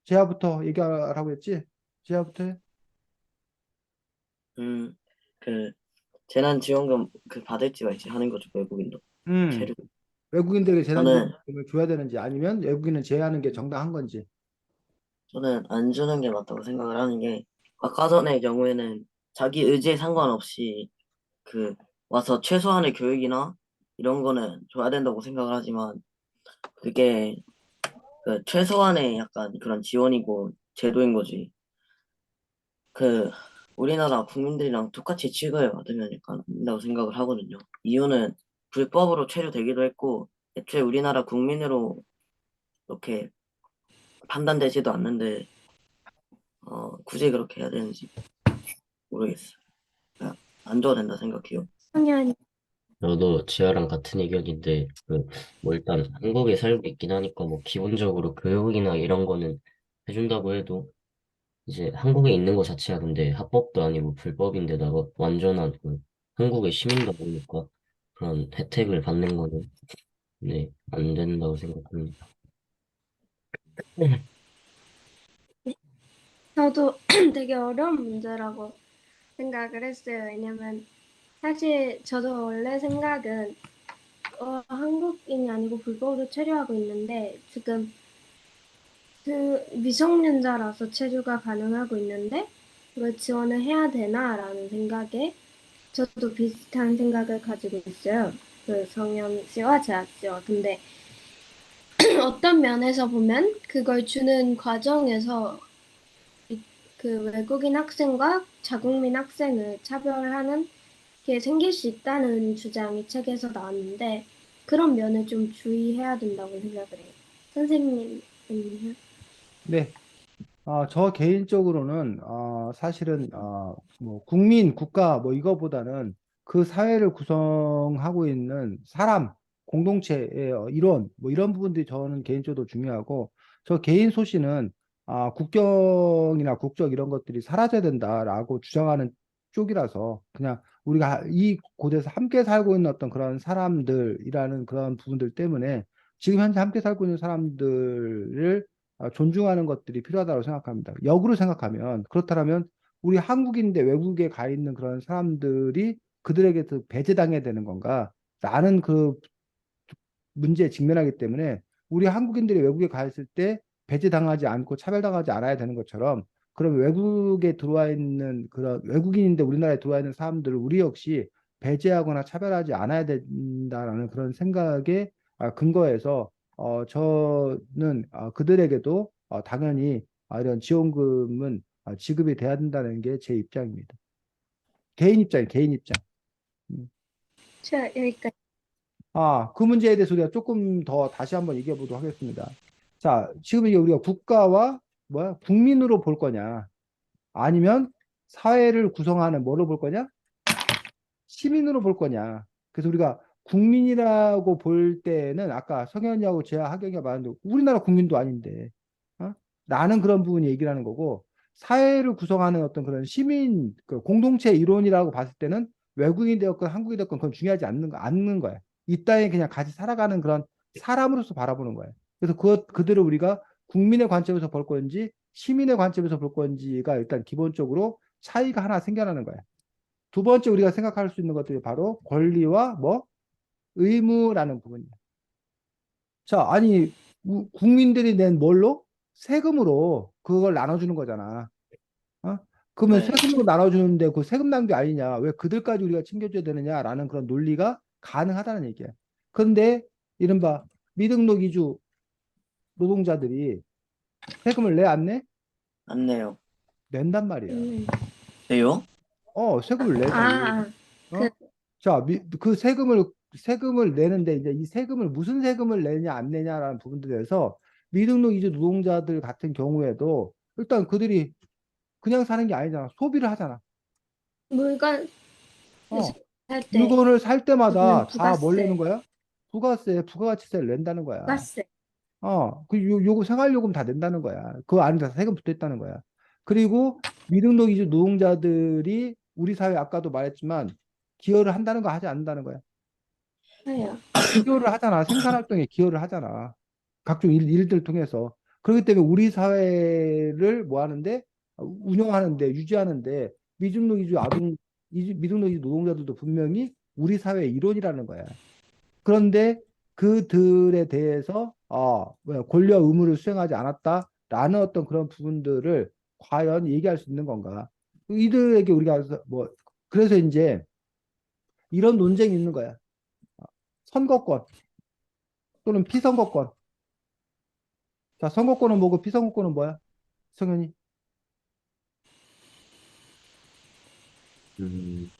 재하부터 얘기하라고 했지? 재하부터 해. 음, 그 재난지원금 그 받을지 말지 하는 거죠, 외국인도. 음, 체류. 외국인들에게 저는 재난지원금을 줘야 되는지 아니면 외국인은 제외하는 게 정당한 건지. 저는 안 주는 게 맞다고 생각을 하는 게 아까 전의 경우에는 자기 의지에 상관없이 그 와서 최소한의 교육이나 이런 거는 줘야 된다고 생각을 하지만 그게 그 최소한의 약간 그런 지원이고 제도인 거지. 그 우리나라 국민들이랑 똑같이 취급을 받으면 약간 안 된다고 생각을 하거든요. 이유는 불법으로 체류되기도 했고 애초에 우리나라 국민으로 이렇게 판단되지도 않는데 굳이 그렇게 해야 되는지 모르겠어요. 그냥 안 줘도 된다 생각해요. 성현 저도 지아랑 같은 의견인데, 뭐 일단 한국에 살고 있긴 하니까 뭐 기본적으로 교육이나 이런 거는 해준다고 해도 이제 한국에 있는 거 자체가 근데 합법도 아니고 불법인데다가 완전한 한국의 시민도 아니니까 그런 혜택을 받는 거는 네, 안 된다고 생각합니다. 저도 되게 어려운 문제라고 생각을 했어요. 왜냐면 사실 저도 원래 생각은 한국인이 아니고 불법으로 체류하고 있는데 지금 그 미성년자라서 체류가 가능하고 있는데 이걸 지원을 해야 되나라는 생각에 저도 비슷한 생각을 가지고 있어요. 그 성현 씨와 재학 씨와. 근데 어떤 면에서 보면 그걸 주는 과정에서 그 외국인 학생과 자국민 학생을 차별하는 게 생길 수 있다는 주장이 책에서 나왔는데 그런 면을 좀 주의해야 된다고 생각을 해요. 선생님은요? 네. 저 개인적으로는 사실은 뭐 국민, 국가 뭐 이거보다는 그 사회를 구성하고 있는 사람, 공동체의 일원 뭐 이런 부분들이 저는 개인적으로 중요하고 저 개인 소신은 국경이나 국적 이런 것들이 사라져야 된다라고 주장하는 쪽이라서 그냥 우리가 이 곳에서 함께 살고 있는 어떤 그런 사람들이라는 그런 부분들 때문에 지금 현재 함께 살고 있는 사람들을 존중하는 것들이 필요하다고 생각합니다. 역으로 생각하면 그렇다면 우리 한국인데 외국에 가 있는 그런 사람들이 그들에게 배제당해야 되는 건가? 라는 그 문제에 직면하기 때문에 우리 한국인들이 외국에 가 있을 때 배제당하지 않고 차별당하지 않아야 되는 것처럼 그럼 외국에 들어와 있는 그런 외국인인데 우리나라에 들어와 있는 사람들을 우리 역시 배제하거나 차별하지 않아야 된다라는 그런 생각에 근거해서 저는 그들에게도 당연히 이런 지원금은 지급이 돼야 된다는 게 제 입장입니다. 개인 입장이에요, 개인 입장. 음. 자, 여기까지. 그 문제에 대해서 우리가 조금 더 다시 한번 얘기해 보도록 하겠습니다. 자, 지금 이게 우리가 국가와 국민으로 볼 거냐, 아니면 사회를 구성하는 뭐로 볼 거냐? 시민으로 볼 거냐. 그래서 우리가 국민이라고 볼 때는 아까 성현이하고 제가 하경이가 말했는데 우리나라 국민도 아닌데, 어? 나는 그런 부분이 얘기를 하는 거고, 사회를 구성하는 어떤 그런 시민 그 공동체 이론이라고 봤을 때는 외국인이 되었건 한국이 되었건 그건 중요하지 않는 거야. 이 땅에 그냥 같이 살아가는 그런 사람으로서 바라보는 거야. 그래서 그들을 우리가 국민의 관점에서 볼 건지 시민의 관점에서 볼 건지가 일단 기본적으로 차이가 하나 생겨나는 거야. 두 번째 우리가 생각할 수 있는 것들이 바로 권리와 의무라는 부분이에요. 자, 아니 국민들이 낸 뭘로? 세금으로 그걸 나눠주는 거잖아. 어? 그러면 네. 세금으로 나눠주는데 그 세금 낭비 아니냐? 왜 그들까지 우리가 챙겨줘야 되느냐라는 그런 논리가 가능하다는 얘기야. 그런데 이른바 미등록 이주 노동자들이 세금을 내 안 내? 안 내요. 낸단 말이야. 왜요? 세금을 내지. 아, 어? 자, 그 세금을 내는데 이제 이 세금을 무슨 세금을 내냐 안 내냐라는 부분들에 대해서 미등록 이주 노동자들 같은 경우에도 일단 그들이 그냥 사는 게 아니잖아. 소비를 하잖아. 물건 어, 살 때, 물건을 살 때마다 다 뭘 내는 부가세, 거야? 부가가치세를 낸다는 거야. 부가세. 요거 생활요금 다 낸다는 거야. 그 안에 다 세금 붙어 있다는 거야. 그리고 미등록 이주 노동자들이 우리 사회 아까도 말했지만 기여를 한다는 거 하지 않는다는 거야. 해요. 기여를 하잖아. 생산활동에 기여를 하잖아. 각종 일들을 통해서. 그렇기 때문에 우리 사회를 뭐 하는데, 운영하는데, 유지하는데, 미등록 이주 노동자들도 분명히 우리 사회의 일원이라는 거야. 그런데 그들에 대해서, 권리와 의무를 수행하지 않았다라는 어떤 그런 부분들을 과연 얘기할 수 있는 건가? 이들에게 우리가 그래서 이제 이런 논쟁이 있는 거야. 선거권 또는 피선거권. 자, 선거권은 뭐고 피선거권은 뭐야? 성현이. 음,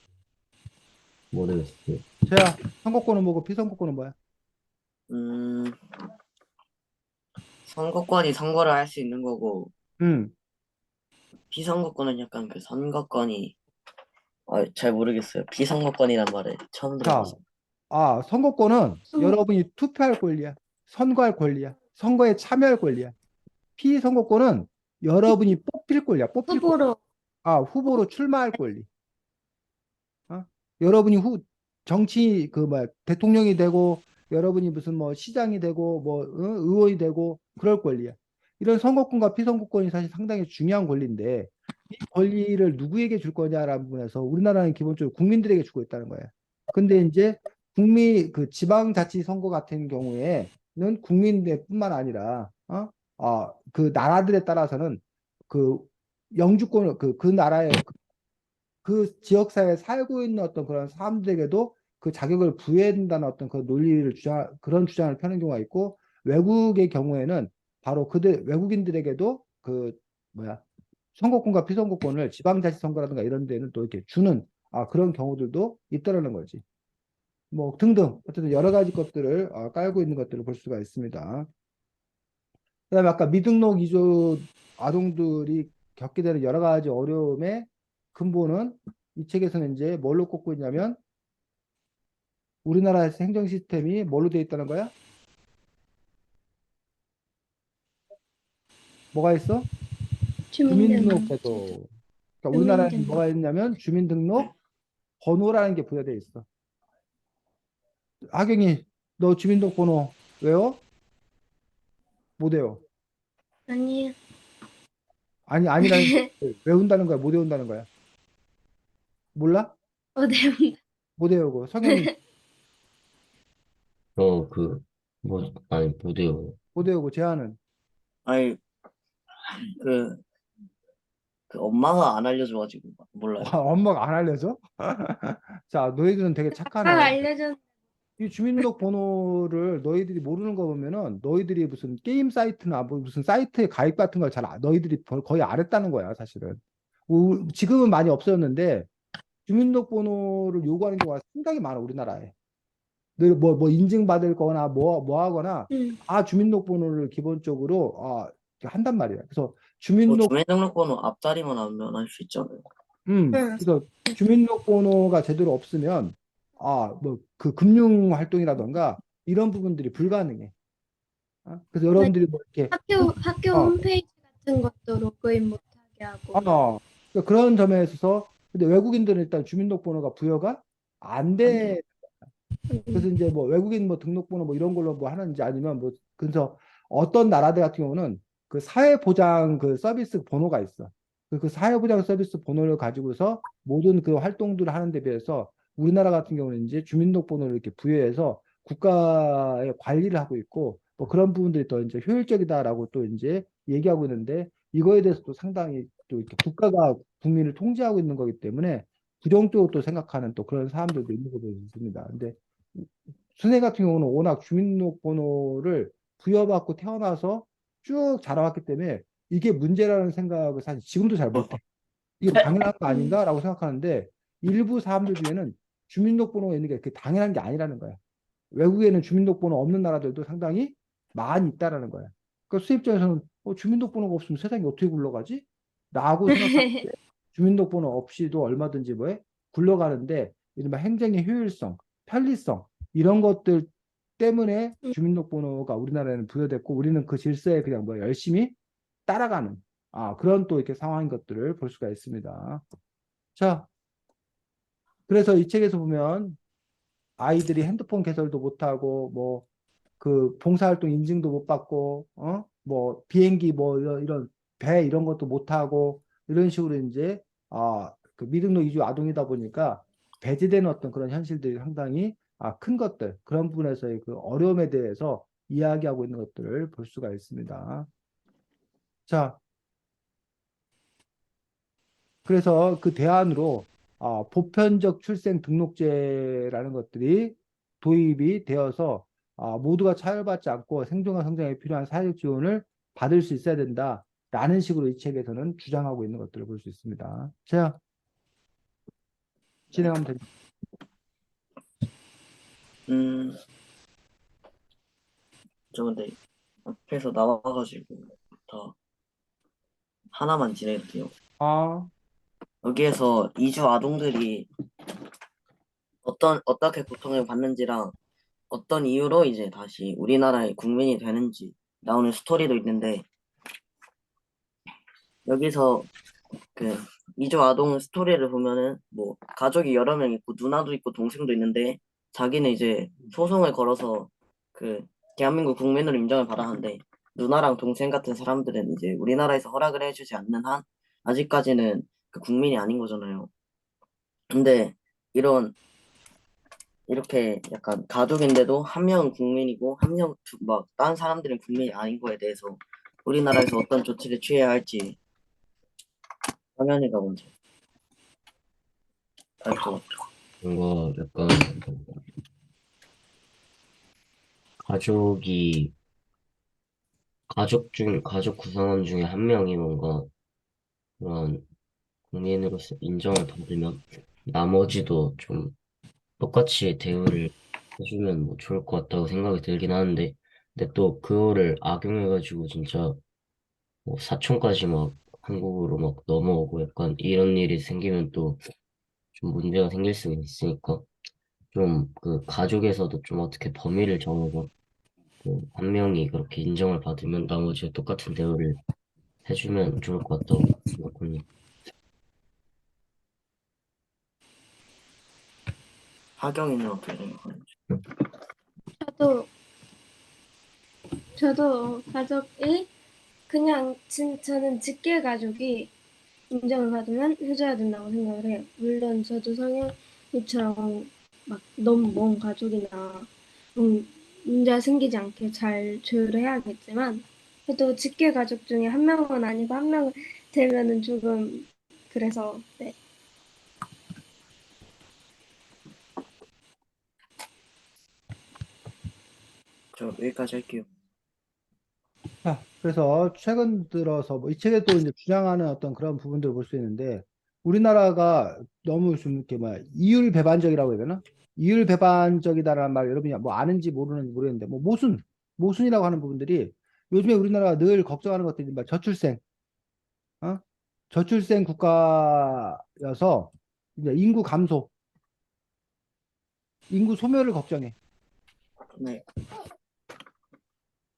모르겠어요. 자, 선거권은 뭐고 피선거권은 뭐야? 음, 선거권이 선거를 할 수 있는 거고, 음. 비선거권은 약간 그 선거권이, 잘 모르겠어요. 비선거권이란 말을 처음 자, 들어봐서. 선거권은 선거, 여러분이 투표할 권리야. 선거할 권리야. 선거에 참여할 권리야. 피선거권은 여러분이 뽑힐 권리야. 뽑힐 권리. 후보로, 후보로 출마할 권리. 어? 여러분이 정치 대통령이 되고 여러분이 무슨 시장이 되고 의원이 되고 그럴 권리야. 이런 선거권과 피선거권이 사실 상당히 중요한 권리인데 이 권리를 누구에게 줄 거냐라는 부분에서 우리나라는 기본적으로 국민들에게 주고 있다는 거야. 근데 이제 그 지방자치 선거 같은 경우에는 국민들뿐만 아니라 그 나라들에 따라서는 그 영주권 그 나라의 그 지역사회에 살고 있는 어떤 그런 사람들에게도 그 자격을 부여해야 된다는 어떤 그런 주장을 펴는 경우가 있고, 외국의 경우에는 바로 외국인들에게도 선거권과 피선거권을 지방자치선거라든가 이런 데는 또 이렇게 주는 그런 경우들도 있다라는 거지. 등등 어쨌든 여러 가지 것들을 깔고 있는 것들을 볼 수가 있습니다. 그다음에 아까 미등록 이주 아동들이 겪게 되는 여러 가지 어려움의 근본은 이 책에서는 이제 뭘로 꼽고 있냐면 우리나라의 행정 시스템이 뭘로 되어 있다는 거야? 뭐가 있어? 주민등록제도, 주민등록제도. 그러니까 우리나라에는 뭐가 주민등록. 있냐면 주민등록 번호라는 게 부여되어 있어. 하경이 너 주민등록 번호 외워? 못 외워. 아니, 아니라는 게 외운다는 거야? 못 외운다는 거야? 몰라? 네. 못 외우고 성현이 아니, 못해요. 못 외우고 재하는 아니, 그, 그 엄마가 안 알려줘가지고 몰라요. 엄마가 안 알려줘? 자, 너희들은 되게 딱 착하네. 알려준, 이 주민등록번호를 너희들이 모르는 거 보면은 너희들이 무슨 게임 사이트나 뭐 무슨 사이트에 가입 같은 걸 잘 너희들이 거의 안 했다는 거야, 사실은. 지금은 많이 없어졌는데 주민등록번호를 요구하는 경우가 상당히 많아, 우리나라에. 뭐 인증받을 거나 뭐 하거나 음. 주민등록번호를 기본적으로 한단 말이야. 그래서 뭐 주민등록 주민등록번호 앞자리만 알면 할 수 있잖아요. 응. 그래서 주민등록번호가 제대로 없으면 뭐 그 금융 활동이라던가 이런 부분들이 불가능해. 그래서 네, 여러분들이 뭐 이렇게 학교 어, 홈페이지 같은 것도 로그인 못하게 하고. 그러니까 그런 점에 있어서 근데 외국인들은 일단 주민등록번호가 부여가 안 안 돼요. 돼. 그래서 음. 이제 뭐 외국인 뭐 등록번호 뭐 이런 걸로 뭐 하는지 아니면 뭐 그래서 어떤 나라들 같은 경우는 그 사회보장 그 서비스 번호가 있어. 그 사회보장 서비스 번호를 가지고서 모든 그 활동들을 하는 데 비해서 우리나라 같은 경우는 이제 주민등록번호를 이렇게 부여해서 국가의 관리를 하고 있고 뭐 그런 부분들이 더 이제 효율적이다라고 또 이제 얘기하고 있는데 이거에 대해서도 상당히 또 이렇게 국가가 국민을 통제하고 있는 거기 때문에 부정적으로 또 생각하는 또 그런 사람들도 있는 것도 있습니다. 근데 순회 같은 경우는 워낙 주민등록번호를 부여받고 태어나서 쭉 자라왔기 때문에 이게 문제라는 생각을 사실 지금도 잘 못해. 이게 당연한 거 음. 아닌가라고 생각하는데 일부 사람들 중에는 주민등록번호가 있는 게 그렇게 당연한 게 아니라는 거야. 외국에는 주민등록번호 없는 나라들도 상당히 많이 있다라는 거야. 그러니까 수입 입장에서는 주민등록번호가 없으면 세상이 어떻게 굴러가지? 라고 생각하는데 주민등록번호 없이도 얼마든지 뭐해? 굴러가는데 이른바 행정의 효율성, 편리성 이런 것들 때문에 주민등록번호가 우리나라에는 부여됐고 우리는 그 질서에 그냥 뭐 열심히 따라가는 그런 또 이렇게 상황인 것들을 볼 수가 있습니다. 자, 그래서 이 책에서 보면 아이들이 핸드폰 개설도 못하고 뭐 그 봉사활동 인증도 못 받고 뭐 비행기 뭐 이런 배 이런 것도 못 하고 이런 식으로 이제 그 미등록 이주 아동이다 보니까 배제되는 어떤 그런 현실들이 상당히 큰 것들 그런 부분에서의 그 어려움에 대해서 이야기하고 있는 것들을 볼 수가 있습니다. 자, 그래서 그 대안으로 보편적 출생 등록제라는 것들이 도입이 되어서 모두가 차별받지 않고 생존과 성장에 필요한 사회적 지원을 받을 수 있어야 된다라는 식으로 이 책에서는 주장하고 있는 것들을 볼 수 있습니다. 자, 네. 진행하면 됩니다. 음, 저 근데 앞에서 나와가지고 다 하나만 진행해도 돼요. 아, 여기에서 이주 아동들이 어떻게 고통을 받는지랑 어떤 이유로 이제 다시 우리나라의 국민이 되는지 나오는 스토리도 있는데 여기서 그 이주 아동 스토리를 보면은 뭐 가족이 여러 명 있고 누나도 있고 동생도 있는데 자기는 이제 소송을 걸어서 그 대한민국 국민으로 인정을 받아 하는데 누나랑 동생 같은 사람들은 이제 우리나라에서 허락을 해주지 않는 한 아직까지는 그 국민이 아닌 거잖아요. 근데 이런 이렇게 약간 가족인데도 한 명은 국민이고 한 명 막 다른 사람들은 국민이 아닌 거에 대해서 우리나라에서 어떤 조치를 취해야 할지 당연히가 먼저 알 것 같아요. 뭔가 약간 가족이 가족 구성원 중에 한 명이 뭔가 그런 국민으로서 인정을 받으면 나머지도 좀 똑같이 대우를 해주면 뭐 좋을 것 같다고 생각이 들긴 하는데 근데 또 그거를 악용해가지고 진짜 뭐 사촌까지 막 한국으로 막 넘어오고 약간 이런 일이 생기면 또 좀 문제가 생길 수 있으니까 좀 그 가족에서도 좀 어떻게 범위를 정해서 그 한 명이 그렇게 인정을 받으면 나머지가 똑같은 대우를 해주면 좋을 것 같다고 생각합니다. 하경이는 어떻게 생각하는지. 저도 가족이 그냥 저는 직계 가족이 인정을 받으면 해줘야 된다고 생각을 해요. 물론 저도 성현이처럼 막 너무 먼 가족이나 문제가 생기지 않게 잘 조율을 해야겠지만 그래도 직계 가족 중에 한 명은 아니고 한 명은 되면은 조금 그래서 네. 저 여기까지 할게요. 자, 그래서 최근 들어서 뭐 이 책에 또 이제 주장하는 어떤 그런 부분들을 볼 수 있는데 우리나라가 너무 좀 이렇게 뭐 이율 배반적이라고 해야 되나? 이율 배반적이다라는 말 여러분이 뭐 아는지 모르는지 모르겠는데 뭐 모순이라고 하는 부분들이 요즘에 우리나라가 늘 걱정하는 것들이 뭐 저출생, 어? 저출생 국가여서 이제 인구 소멸을 걱정해. 네.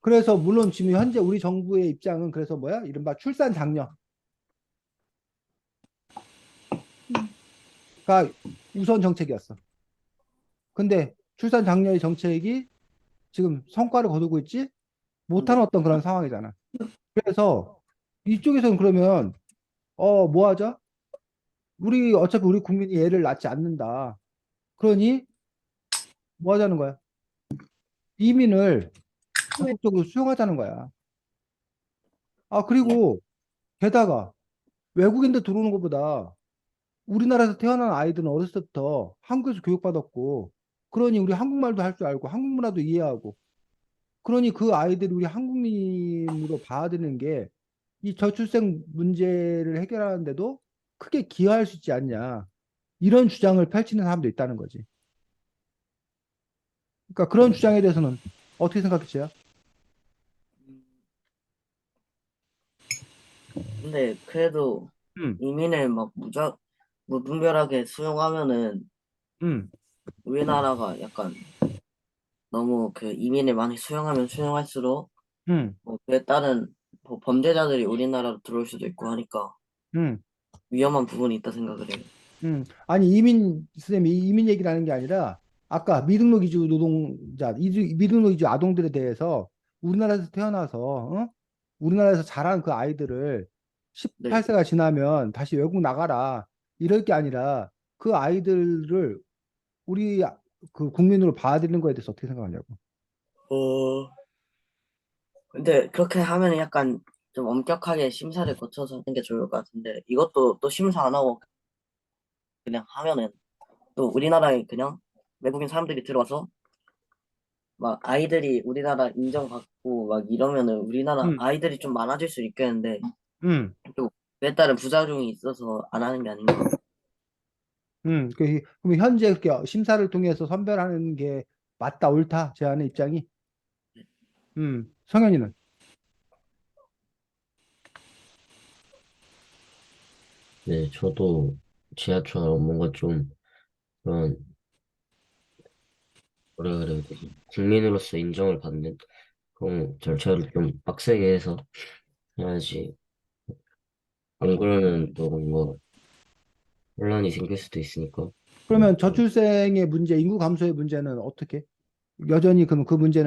그래서 물론 지금 현재 우리 정부의 입장은 그래서 뭐야? 이른바 출산 장려가 우선 정책이었어. 근데 출산 장려의 정책이 지금 성과를 거두고 있지 못하는 어떤 그런 상황이잖아. 그래서 이쪽에서는 그러면 뭐 하자? 어차피 우리 국민이 애를 낳지 않는다. 그러니 뭐 하자는 거야? 이민을 왜? 적극적으로 수용하자는 거야. 아, 그리고 게다가 외국인들 들어오는 것보다 우리나라에서 태어난 아이들은 어렸을 때부터 한국에서 교육받았고, 그러니 우리 한국말도 할 줄 알고, 한국 문화도 이해하고, 그러니 그 아이들이 우리 한국민으로 봐야 되는 게 이 저출생 문제를 해결하는데도 크게 기여할 수 있지 않냐. 이런 주장을 펼치는 사람도 있다는 거지. 그러니까 그런 주장에 대해서는 어떻게 생각했어요? 음, 근데 그래도 음, 이민을 막 무분별하게 수용하면은 음, 우리나라가 약간 너무 그 이민을 많이 수용하면 수용할수록 음, 뭐 그에 따른 뭐 범죄자들이 우리나라로 들어올 수도 있고 하니까 음. 위험한 부분이 있다 생각을 해요. 아니, 선생님이 이민 얘기를 하는 게 아니라, 아까 미등록 이주 노동자, 미등록 이주 아동들에 대해서 우리나라에서 태어나서, 우리나라에서 자란 그 아이들을 네. 18세가 지나면 다시 외국 나가라. 이럴 게 아니라 그 아이들을 우리 그 국민으로 봐야 되는 거에 대해서 어떻게 생각하냐고. 어, 근데 그렇게 하면 약간 좀 엄격하게 심사를 거쳐서 하는 게 좋을 것 같은데 이것도 또 심사 안 하고 그냥 하면은 또 우리나라에 그냥 외국인 사람들이 들어와서 막 아이들이 우리나라 인정받고 막 이러면은 우리나라 음, 아이들이 좀 많아질 수 있겠는데 음, 또 그에 따른 부작용이 있어서 안 하는 게 아닌가. 그럼 현재 그렇게 심사를 통해서 선별하는 게 맞다, 옳다, 제 안의 입장이. 성현이는. 네, 저도 지하철 뭔가 좀 그런 뭐라 그래야 되지? 국민으로서 인정을 받는 그런 절차를 좀 빡세게 해서 해야지. 안 그러면 또 뭔가 혼란이 생길 수도 있으니까. 그러면 저출생의 문제, 인구 감소의 문제는 어떻게? 여전히 그럼 그 문제에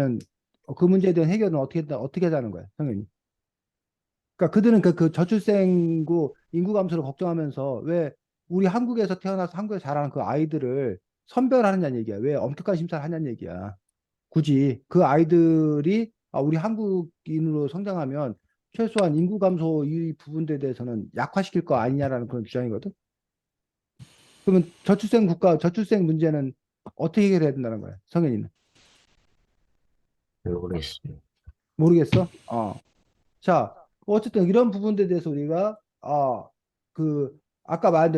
대한 해결은 어떻게 하자는 거야, 성현이? 그러니까 그들은 그 저출생구 인구 감소를 걱정하면서 왜 우리 한국에서 태어나서 한국에 자라는 그 아이들을 선별하느냐는 얘기야. 왜 엄격한 심사를 하냐는 얘기야. 굳이 그 아이들이 우리 한국인으로 성장하면 최소한 인구 감소 이 부분들에 대해서는 약화시킬 거 아니냐라는 그런 주장이거든. 그러면 저출생 문제는 어떻게 해결해야 된다는 거야, 성현이는? 잘 모르겠어요. 모르겠어? 자, 어쨌든 이런 부분들에 대해서 우리가 그 아까 말한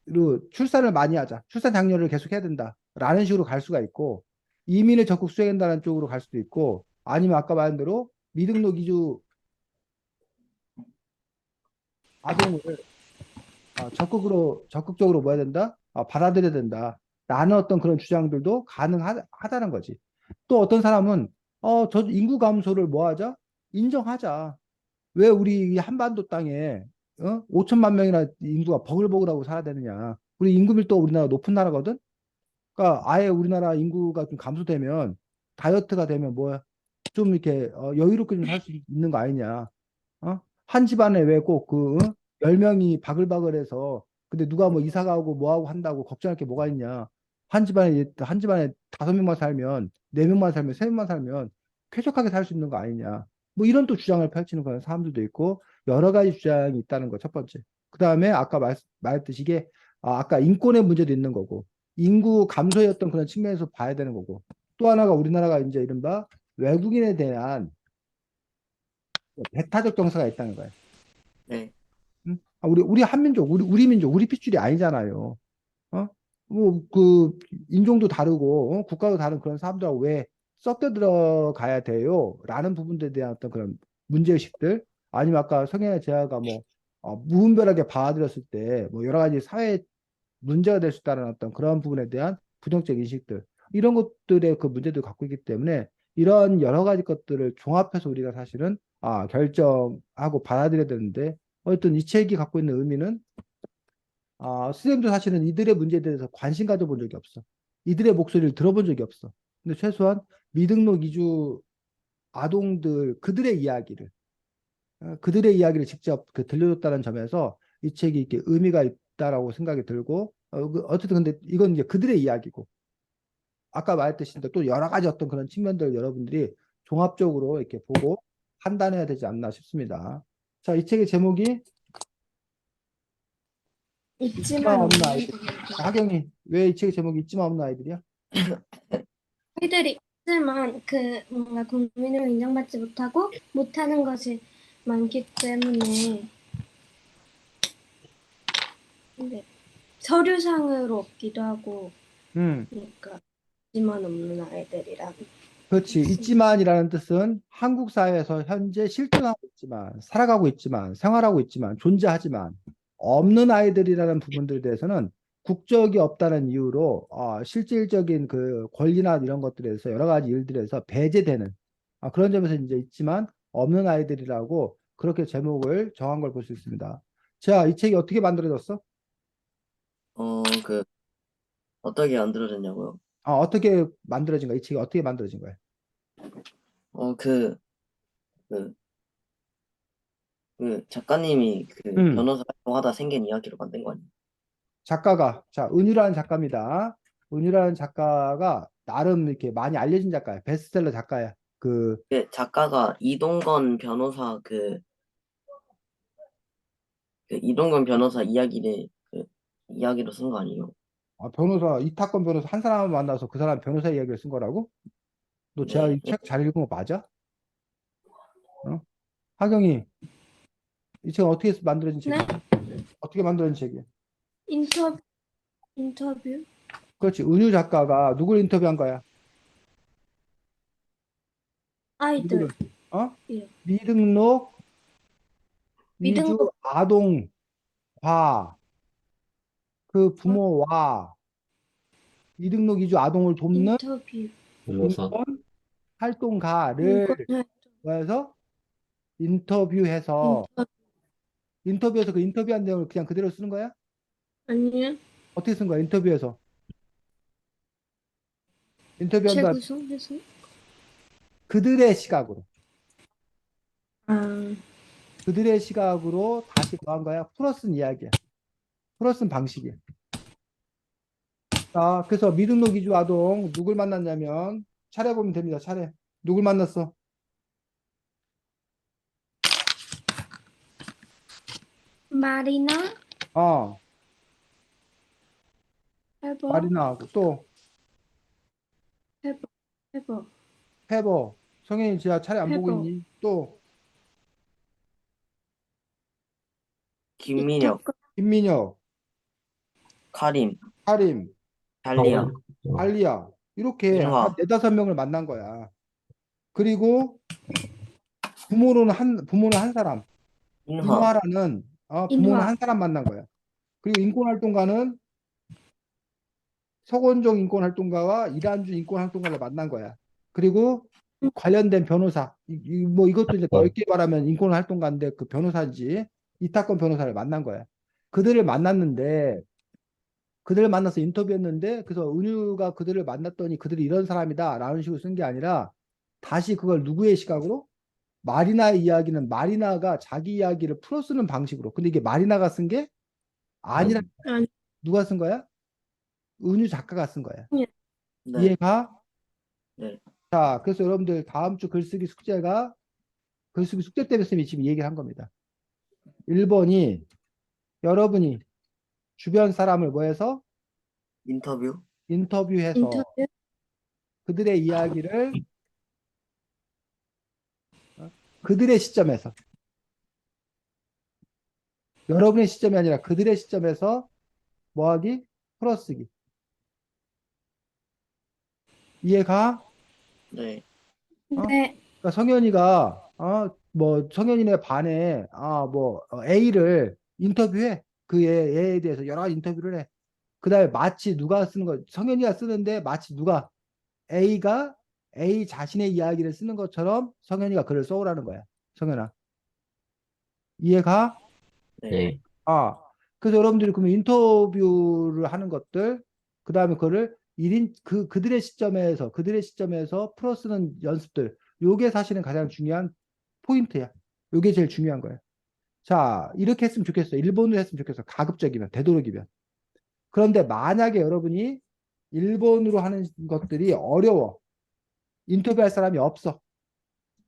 대로 출산을 많이 하자. 출산 장려를 계속 해야 된다라는 식으로 갈 수가 있고 이민을 적극 수행한다는 쪽으로 갈 수도 있고 아니면 아까 말한 대로 미등록 이주 아동을 적극적으로 뭐 해야 된다? 받아들여야 된다. 라는 어떤 그런 주장들도 가능하다는 거지. 또 어떤 사람은 저 인구 감소를 뭐 하자? 인정하자. 왜 우리 이 한반도 땅에 5천만 명이나 인구가 버글버글하고 살아야 되느냐. 우리 인구 밀도 우리나라 높은 나라거든. 그러니까 아예 우리나라 인구가 좀 감소되면 다이어트가 되면 뭐야? 좀 이렇게 여유롭게 좀 살 수 있는 거 아니냐. 한 집안에 왜 꼭 그 10명이 바글바글해서 근데 누가 뭐 이사 가고 뭐 하고 한다고 걱정할 게 뭐가 있냐. 한 집안에 5명만 살면 4명만 살면 3명만 살면 쾌적하게 살 수 있는 거 아니냐. 뭐 이런 또 주장을 펼치는 그런 사람들도 있고 여러 가지 주장이 있다는 거 첫 번째. 그다음에 아까 말했듯이 이게 아까 인권의 문제도 있는 거고 인구 감소의 어떤 그런 측면에서 봐야 되는 거고 또 하나가 우리나라가 이제 이른바 외국인에 대한 배타적 정서가 있다는 거예요. 네. 응? 우리 한민족, 우리 민족, 우리 핏줄이 아니잖아요. 어? 뭐, 그, 인종도 다르고, 국가도 다른 그런 사람들하고 왜 섞여 들어가야 돼요? 라는 부분들에 대한 어떤 그런 문제의식들, 아니면 아까 성현아 제아가 뭐, 무분별하게 받아들였을 때, 뭐, 여러 가지 사회 문제가 될 수 있다는 어떤 그런 부분에 대한 부정적 인식들, 이런 것들의 그 문제들을 갖고 있기 때문에, 이런 여러 가지 것들을 종합해서 우리가 사실은, 결정하고 받아들여야 되는데, 어쨌든 이 책이 갖고 있는 의미는 선생님도 사실은 이들의 문제에 대해서 관심 가져본 적이 없어. 이들의 목소리를 들어본 적이 없어. 근데 최소한 미등록 이주 아동들 그들의 이야기를 직접 들려줬다는 점에서 이 책이 이렇게 의미가 있다라고 생각이 들고 어쨌든 근데 이건 이제 그들의 이야기고 아까 말했듯이 또 여러 가지 어떤 그런 측면들 여러분들이 종합적으로 이렇게 보고 판단해야 되지 않나 싶습니다. 자, 이 책의 제목이 있지만 있지만 없는 없는 아이들. 아이들. 하경이 왜 이 책의 제목이 있지만 없는 아이들이야? 아이들이 있지만 그 뭔가 국민으로 인정받지 못하는 것이 많기 때문에 근데 서류상으로 없기도 하고 음. 그러니까 있지만 없는 아이들이라는 그렇지. 뜻입니다. 있지만이라는 뜻은 한국 사회에서 현재 실존하고 있지만, 살아가고 있지만, 생활하고 있지만, 존재하지만, 없는 아이들이라는 부분들에 대해서는 국적이 없다는 이유로 실질적인 그 권리나 이런 것들에 대해서 여러 가지 일들에서 배제되는 그런 점에서 이제 있지만 없는 아이들이라고 그렇게 제목을 정한 걸 볼 수 있습니다. 자, 이 책이 어떻게 만들어졌어? 그 어떻게 만들어졌냐고요? 어떻게 만들어진 거야? 이 책이 어떻게 만들어진 거야? 그, 그, 그 작가님이 그 음. 변호사 활동하다 생긴 이야기로 만든 거 아니에요? 자, 은유라는 작가입니다. 은유라는 작가가 나름 이렇게 많이 알려진 작가야. 베스트셀러 작가야. 그 작가가 이동건 변호사 그 이동건 변호사 이야기를 그 이야기로 쓴 거 아니에요? 이타권 변호사 한 사람을 만나서 그 사람 변호사 이야기를 쓴 거라고? 너 제가 네. 이 책 잘 읽은 거 맞아? 어? 하경이, 이 책 어떻게 만들어진 네? 책이야? 어떻게 만들어진 책이야? 인터뷰 인터뷰 그렇지. 은유 작가가 누굴 인터뷰한 거야? 아이들 누구를? 어? 이름 미등록 이주 미등록 아동과 그 부모와 미등록 이주 아동을 돕는 인터뷰 변호사. 인권 활동가를 인권 그래서 인터뷰해서 인터뷰 그 인터뷰한 내용을 그냥 그대로 쓰는 거야? 아니야 어떻게 쓴 거야? 인터뷰한 다음 재구성해서 그들의 시각으로 아 다시 뭐 한 거야? 풀어 쓴 이야기야. 풀어 쓴 방식이야. 자, 그래서 미등록 이주 아동 누굴 만났냐면 차례 보면 됩니다. 차례. 누굴 만났어? 마리나 어, 해버 마리나하고 또 해버 해버 페버. 성현이 지하 차례 안 보고 해버 있니? 또 김민혁, 김민혁, 카림, 하림, 달리아, 서원. 어. 알리야. 이렇게 한 인화, 네다섯 명을 만난 거야. 그리고 부모는 한 사람, 인화, 인화라는 부모는 인화 한 사람 만난 거야. 그리고 인권활동가는 서건종 인권활동가와 이란주 인권활동가를 만난 거야. 그리고 관련된 변호사, 뭐 이것도 이제 어. 넓게 말하면 인권활동가인데 그 변호사인지 이타권 변호사를 만난 거야. 그들을 만났는데 그들을 만나서 인터뷰했는데 그래서 은유가 그들을 만났더니 그들이 이런 사람이다라는 식으로 쓴 게 아니라 다시 그걸 누구의 시각으로 마리나의 이야기는 마리나가 자기 이야기를 풀어 쓰는 방식으로. 근데 이게 마리나가 쓴 게 아니라 아니 누가 쓴 거야? 은유 작가가 쓴 거야. 네, 이해가? 네, 자, 그래서 여러분들 다음 주 글쓰기 숙제 때문에 쌤이 지금 이 얘기를 한 겁니다. 1번이 여러분이 주변 사람을 뭐 해서 인터뷰, 인터뷰해서 인터뷰 그들의 이야기를 그들의 시점에서. 여러분의 시점이 아니라 그들의 시점에서 뭐하기? 풀어쓰기. 이해가? 네. 어? 네. 그러니까 성현이가 뭐 성현이네 반에 A를 인터뷰해. 그 애에 대해서 여러 가지 인터뷰를 해. 그다음에 마치 누가 쓰는 거 성현이가 쓰는데 마치 누가 A가 A 자신의 이야기를 쓰는 것처럼 성현이가 글을 써오라는 거야. 성현아. 이해가? 네. 네. 그래서 여러분들이 그러면 인터뷰를 하는 것들, 그 다음에 그거를 그들의 시점에서 풀어 쓰는 연습들, 요게 사실은 가장 중요한 포인트야. 요게 제일 중요한 거야. 자, 이렇게 했으면 좋겠어. 일본어로 했으면 좋겠어. 가급적이면, 되도록이면. 그런데 만약에 여러분이 일본으로 하는 것들이 어려워. 인터뷰할 사람이 없어.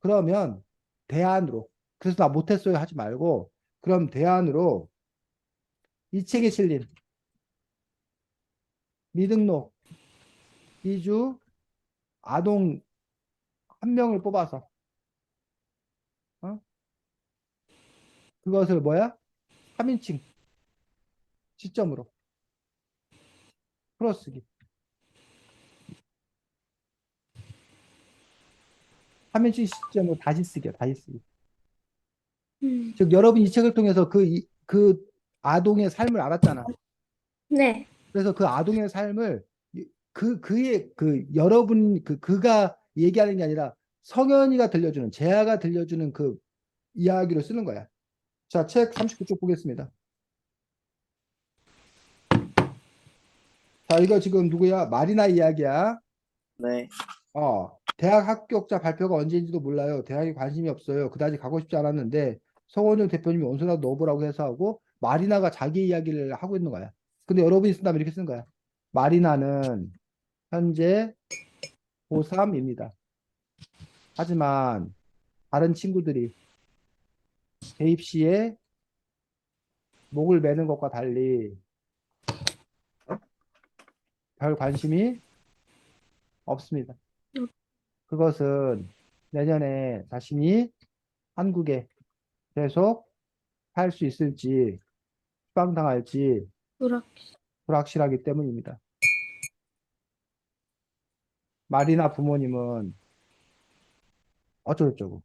그러면 대안으로, 그래서 나 못했어요 하지 말고, 그럼 대안으로 이 책에 실린 미등록 2주 아동 한 명을 뽑아서 어? 그것을 뭐야? 3인칭 시점으로 풀어쓰기. 3인칭 시점으로 다시 쓰기야. 다시 쓰기. 즉 여러분 이 책을 통해서 그 아동의 삶을 알았잖아. 네. 그래서 그 아동의 삶을 그의 여러분 그가 얘기하는 게 아니라 성현이가 들려주는 재아가 들려주는 그 이야기로 쓰는 거야. 자, 책 39쪽 보겠습니다. 자, 이거 지금 누구야? 마리나 이야기야. 네. 대학 합격자 발표가 언제인지도 몰라요. 대학에 관심이 없어요. 그다지 가고 싶지 않았는데 성원영 대표님이 원서라도 넣어보라고 해서 하고 마리나가 자기 이야기를 하고 있는 거야. 근데 여러분이 쓴다면 이렇게 쓰는 거야. 마리나는 현재 고3입니다. 하지만 다른 친구들이 대입 시에 목을 매는 것과 달리 별 관심이 없습니다. 그것은 내년에 자신이 한국에 계속 살 수 있을지 추방당할지 그렇. 불확실하기 때문입니다. 말이나 부모님은 어쩌고저쩌고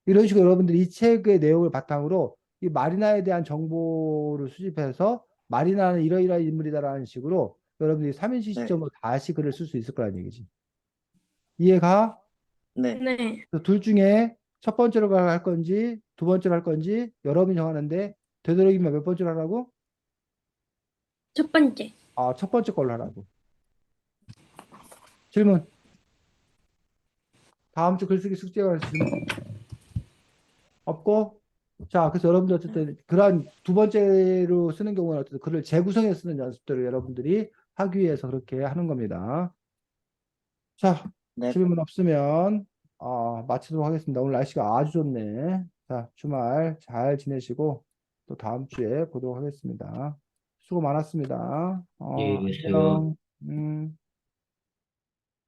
이런 식으로 여러분들이 이 책의 내용을 바탕으로 이 마리나에 대한 정보를 수집해서 마리나는 이러이러한 인물이다라는 식으로 여러분들이 3인칭 네. 시점으로 다시 글을 쓸 수 있을 거라는 얘기지. 이해가? 네. 네. 그래서 둘 중에 첫 번째로 할 건지 두 번째로 할 건지 여러분이 정하는데 되도록이면 몇 번째로 하라고? 첫 번째. 첫 번째 걸로 하라고. 질문. 다음 주 글쓰기 숙제에 관해서 질문 없고, 자, 그래서 여러분들 어쨌든 그러한 두 번째로 쓰는 경우는 어쨌든 글을 재구성해 쓰는 연습들을 여러분들이 하기 위해서 그렇게 하는 겁니다. 자, 네. 질문 없으면 마치도록 하겠습니다. 오늘 날씨가 아주 좋네. 자, 주말 잘 지내시고 또 다음 주에 보도록 하겠습니다. 수고 많았습니다. 안녕히 계세요. 안녕.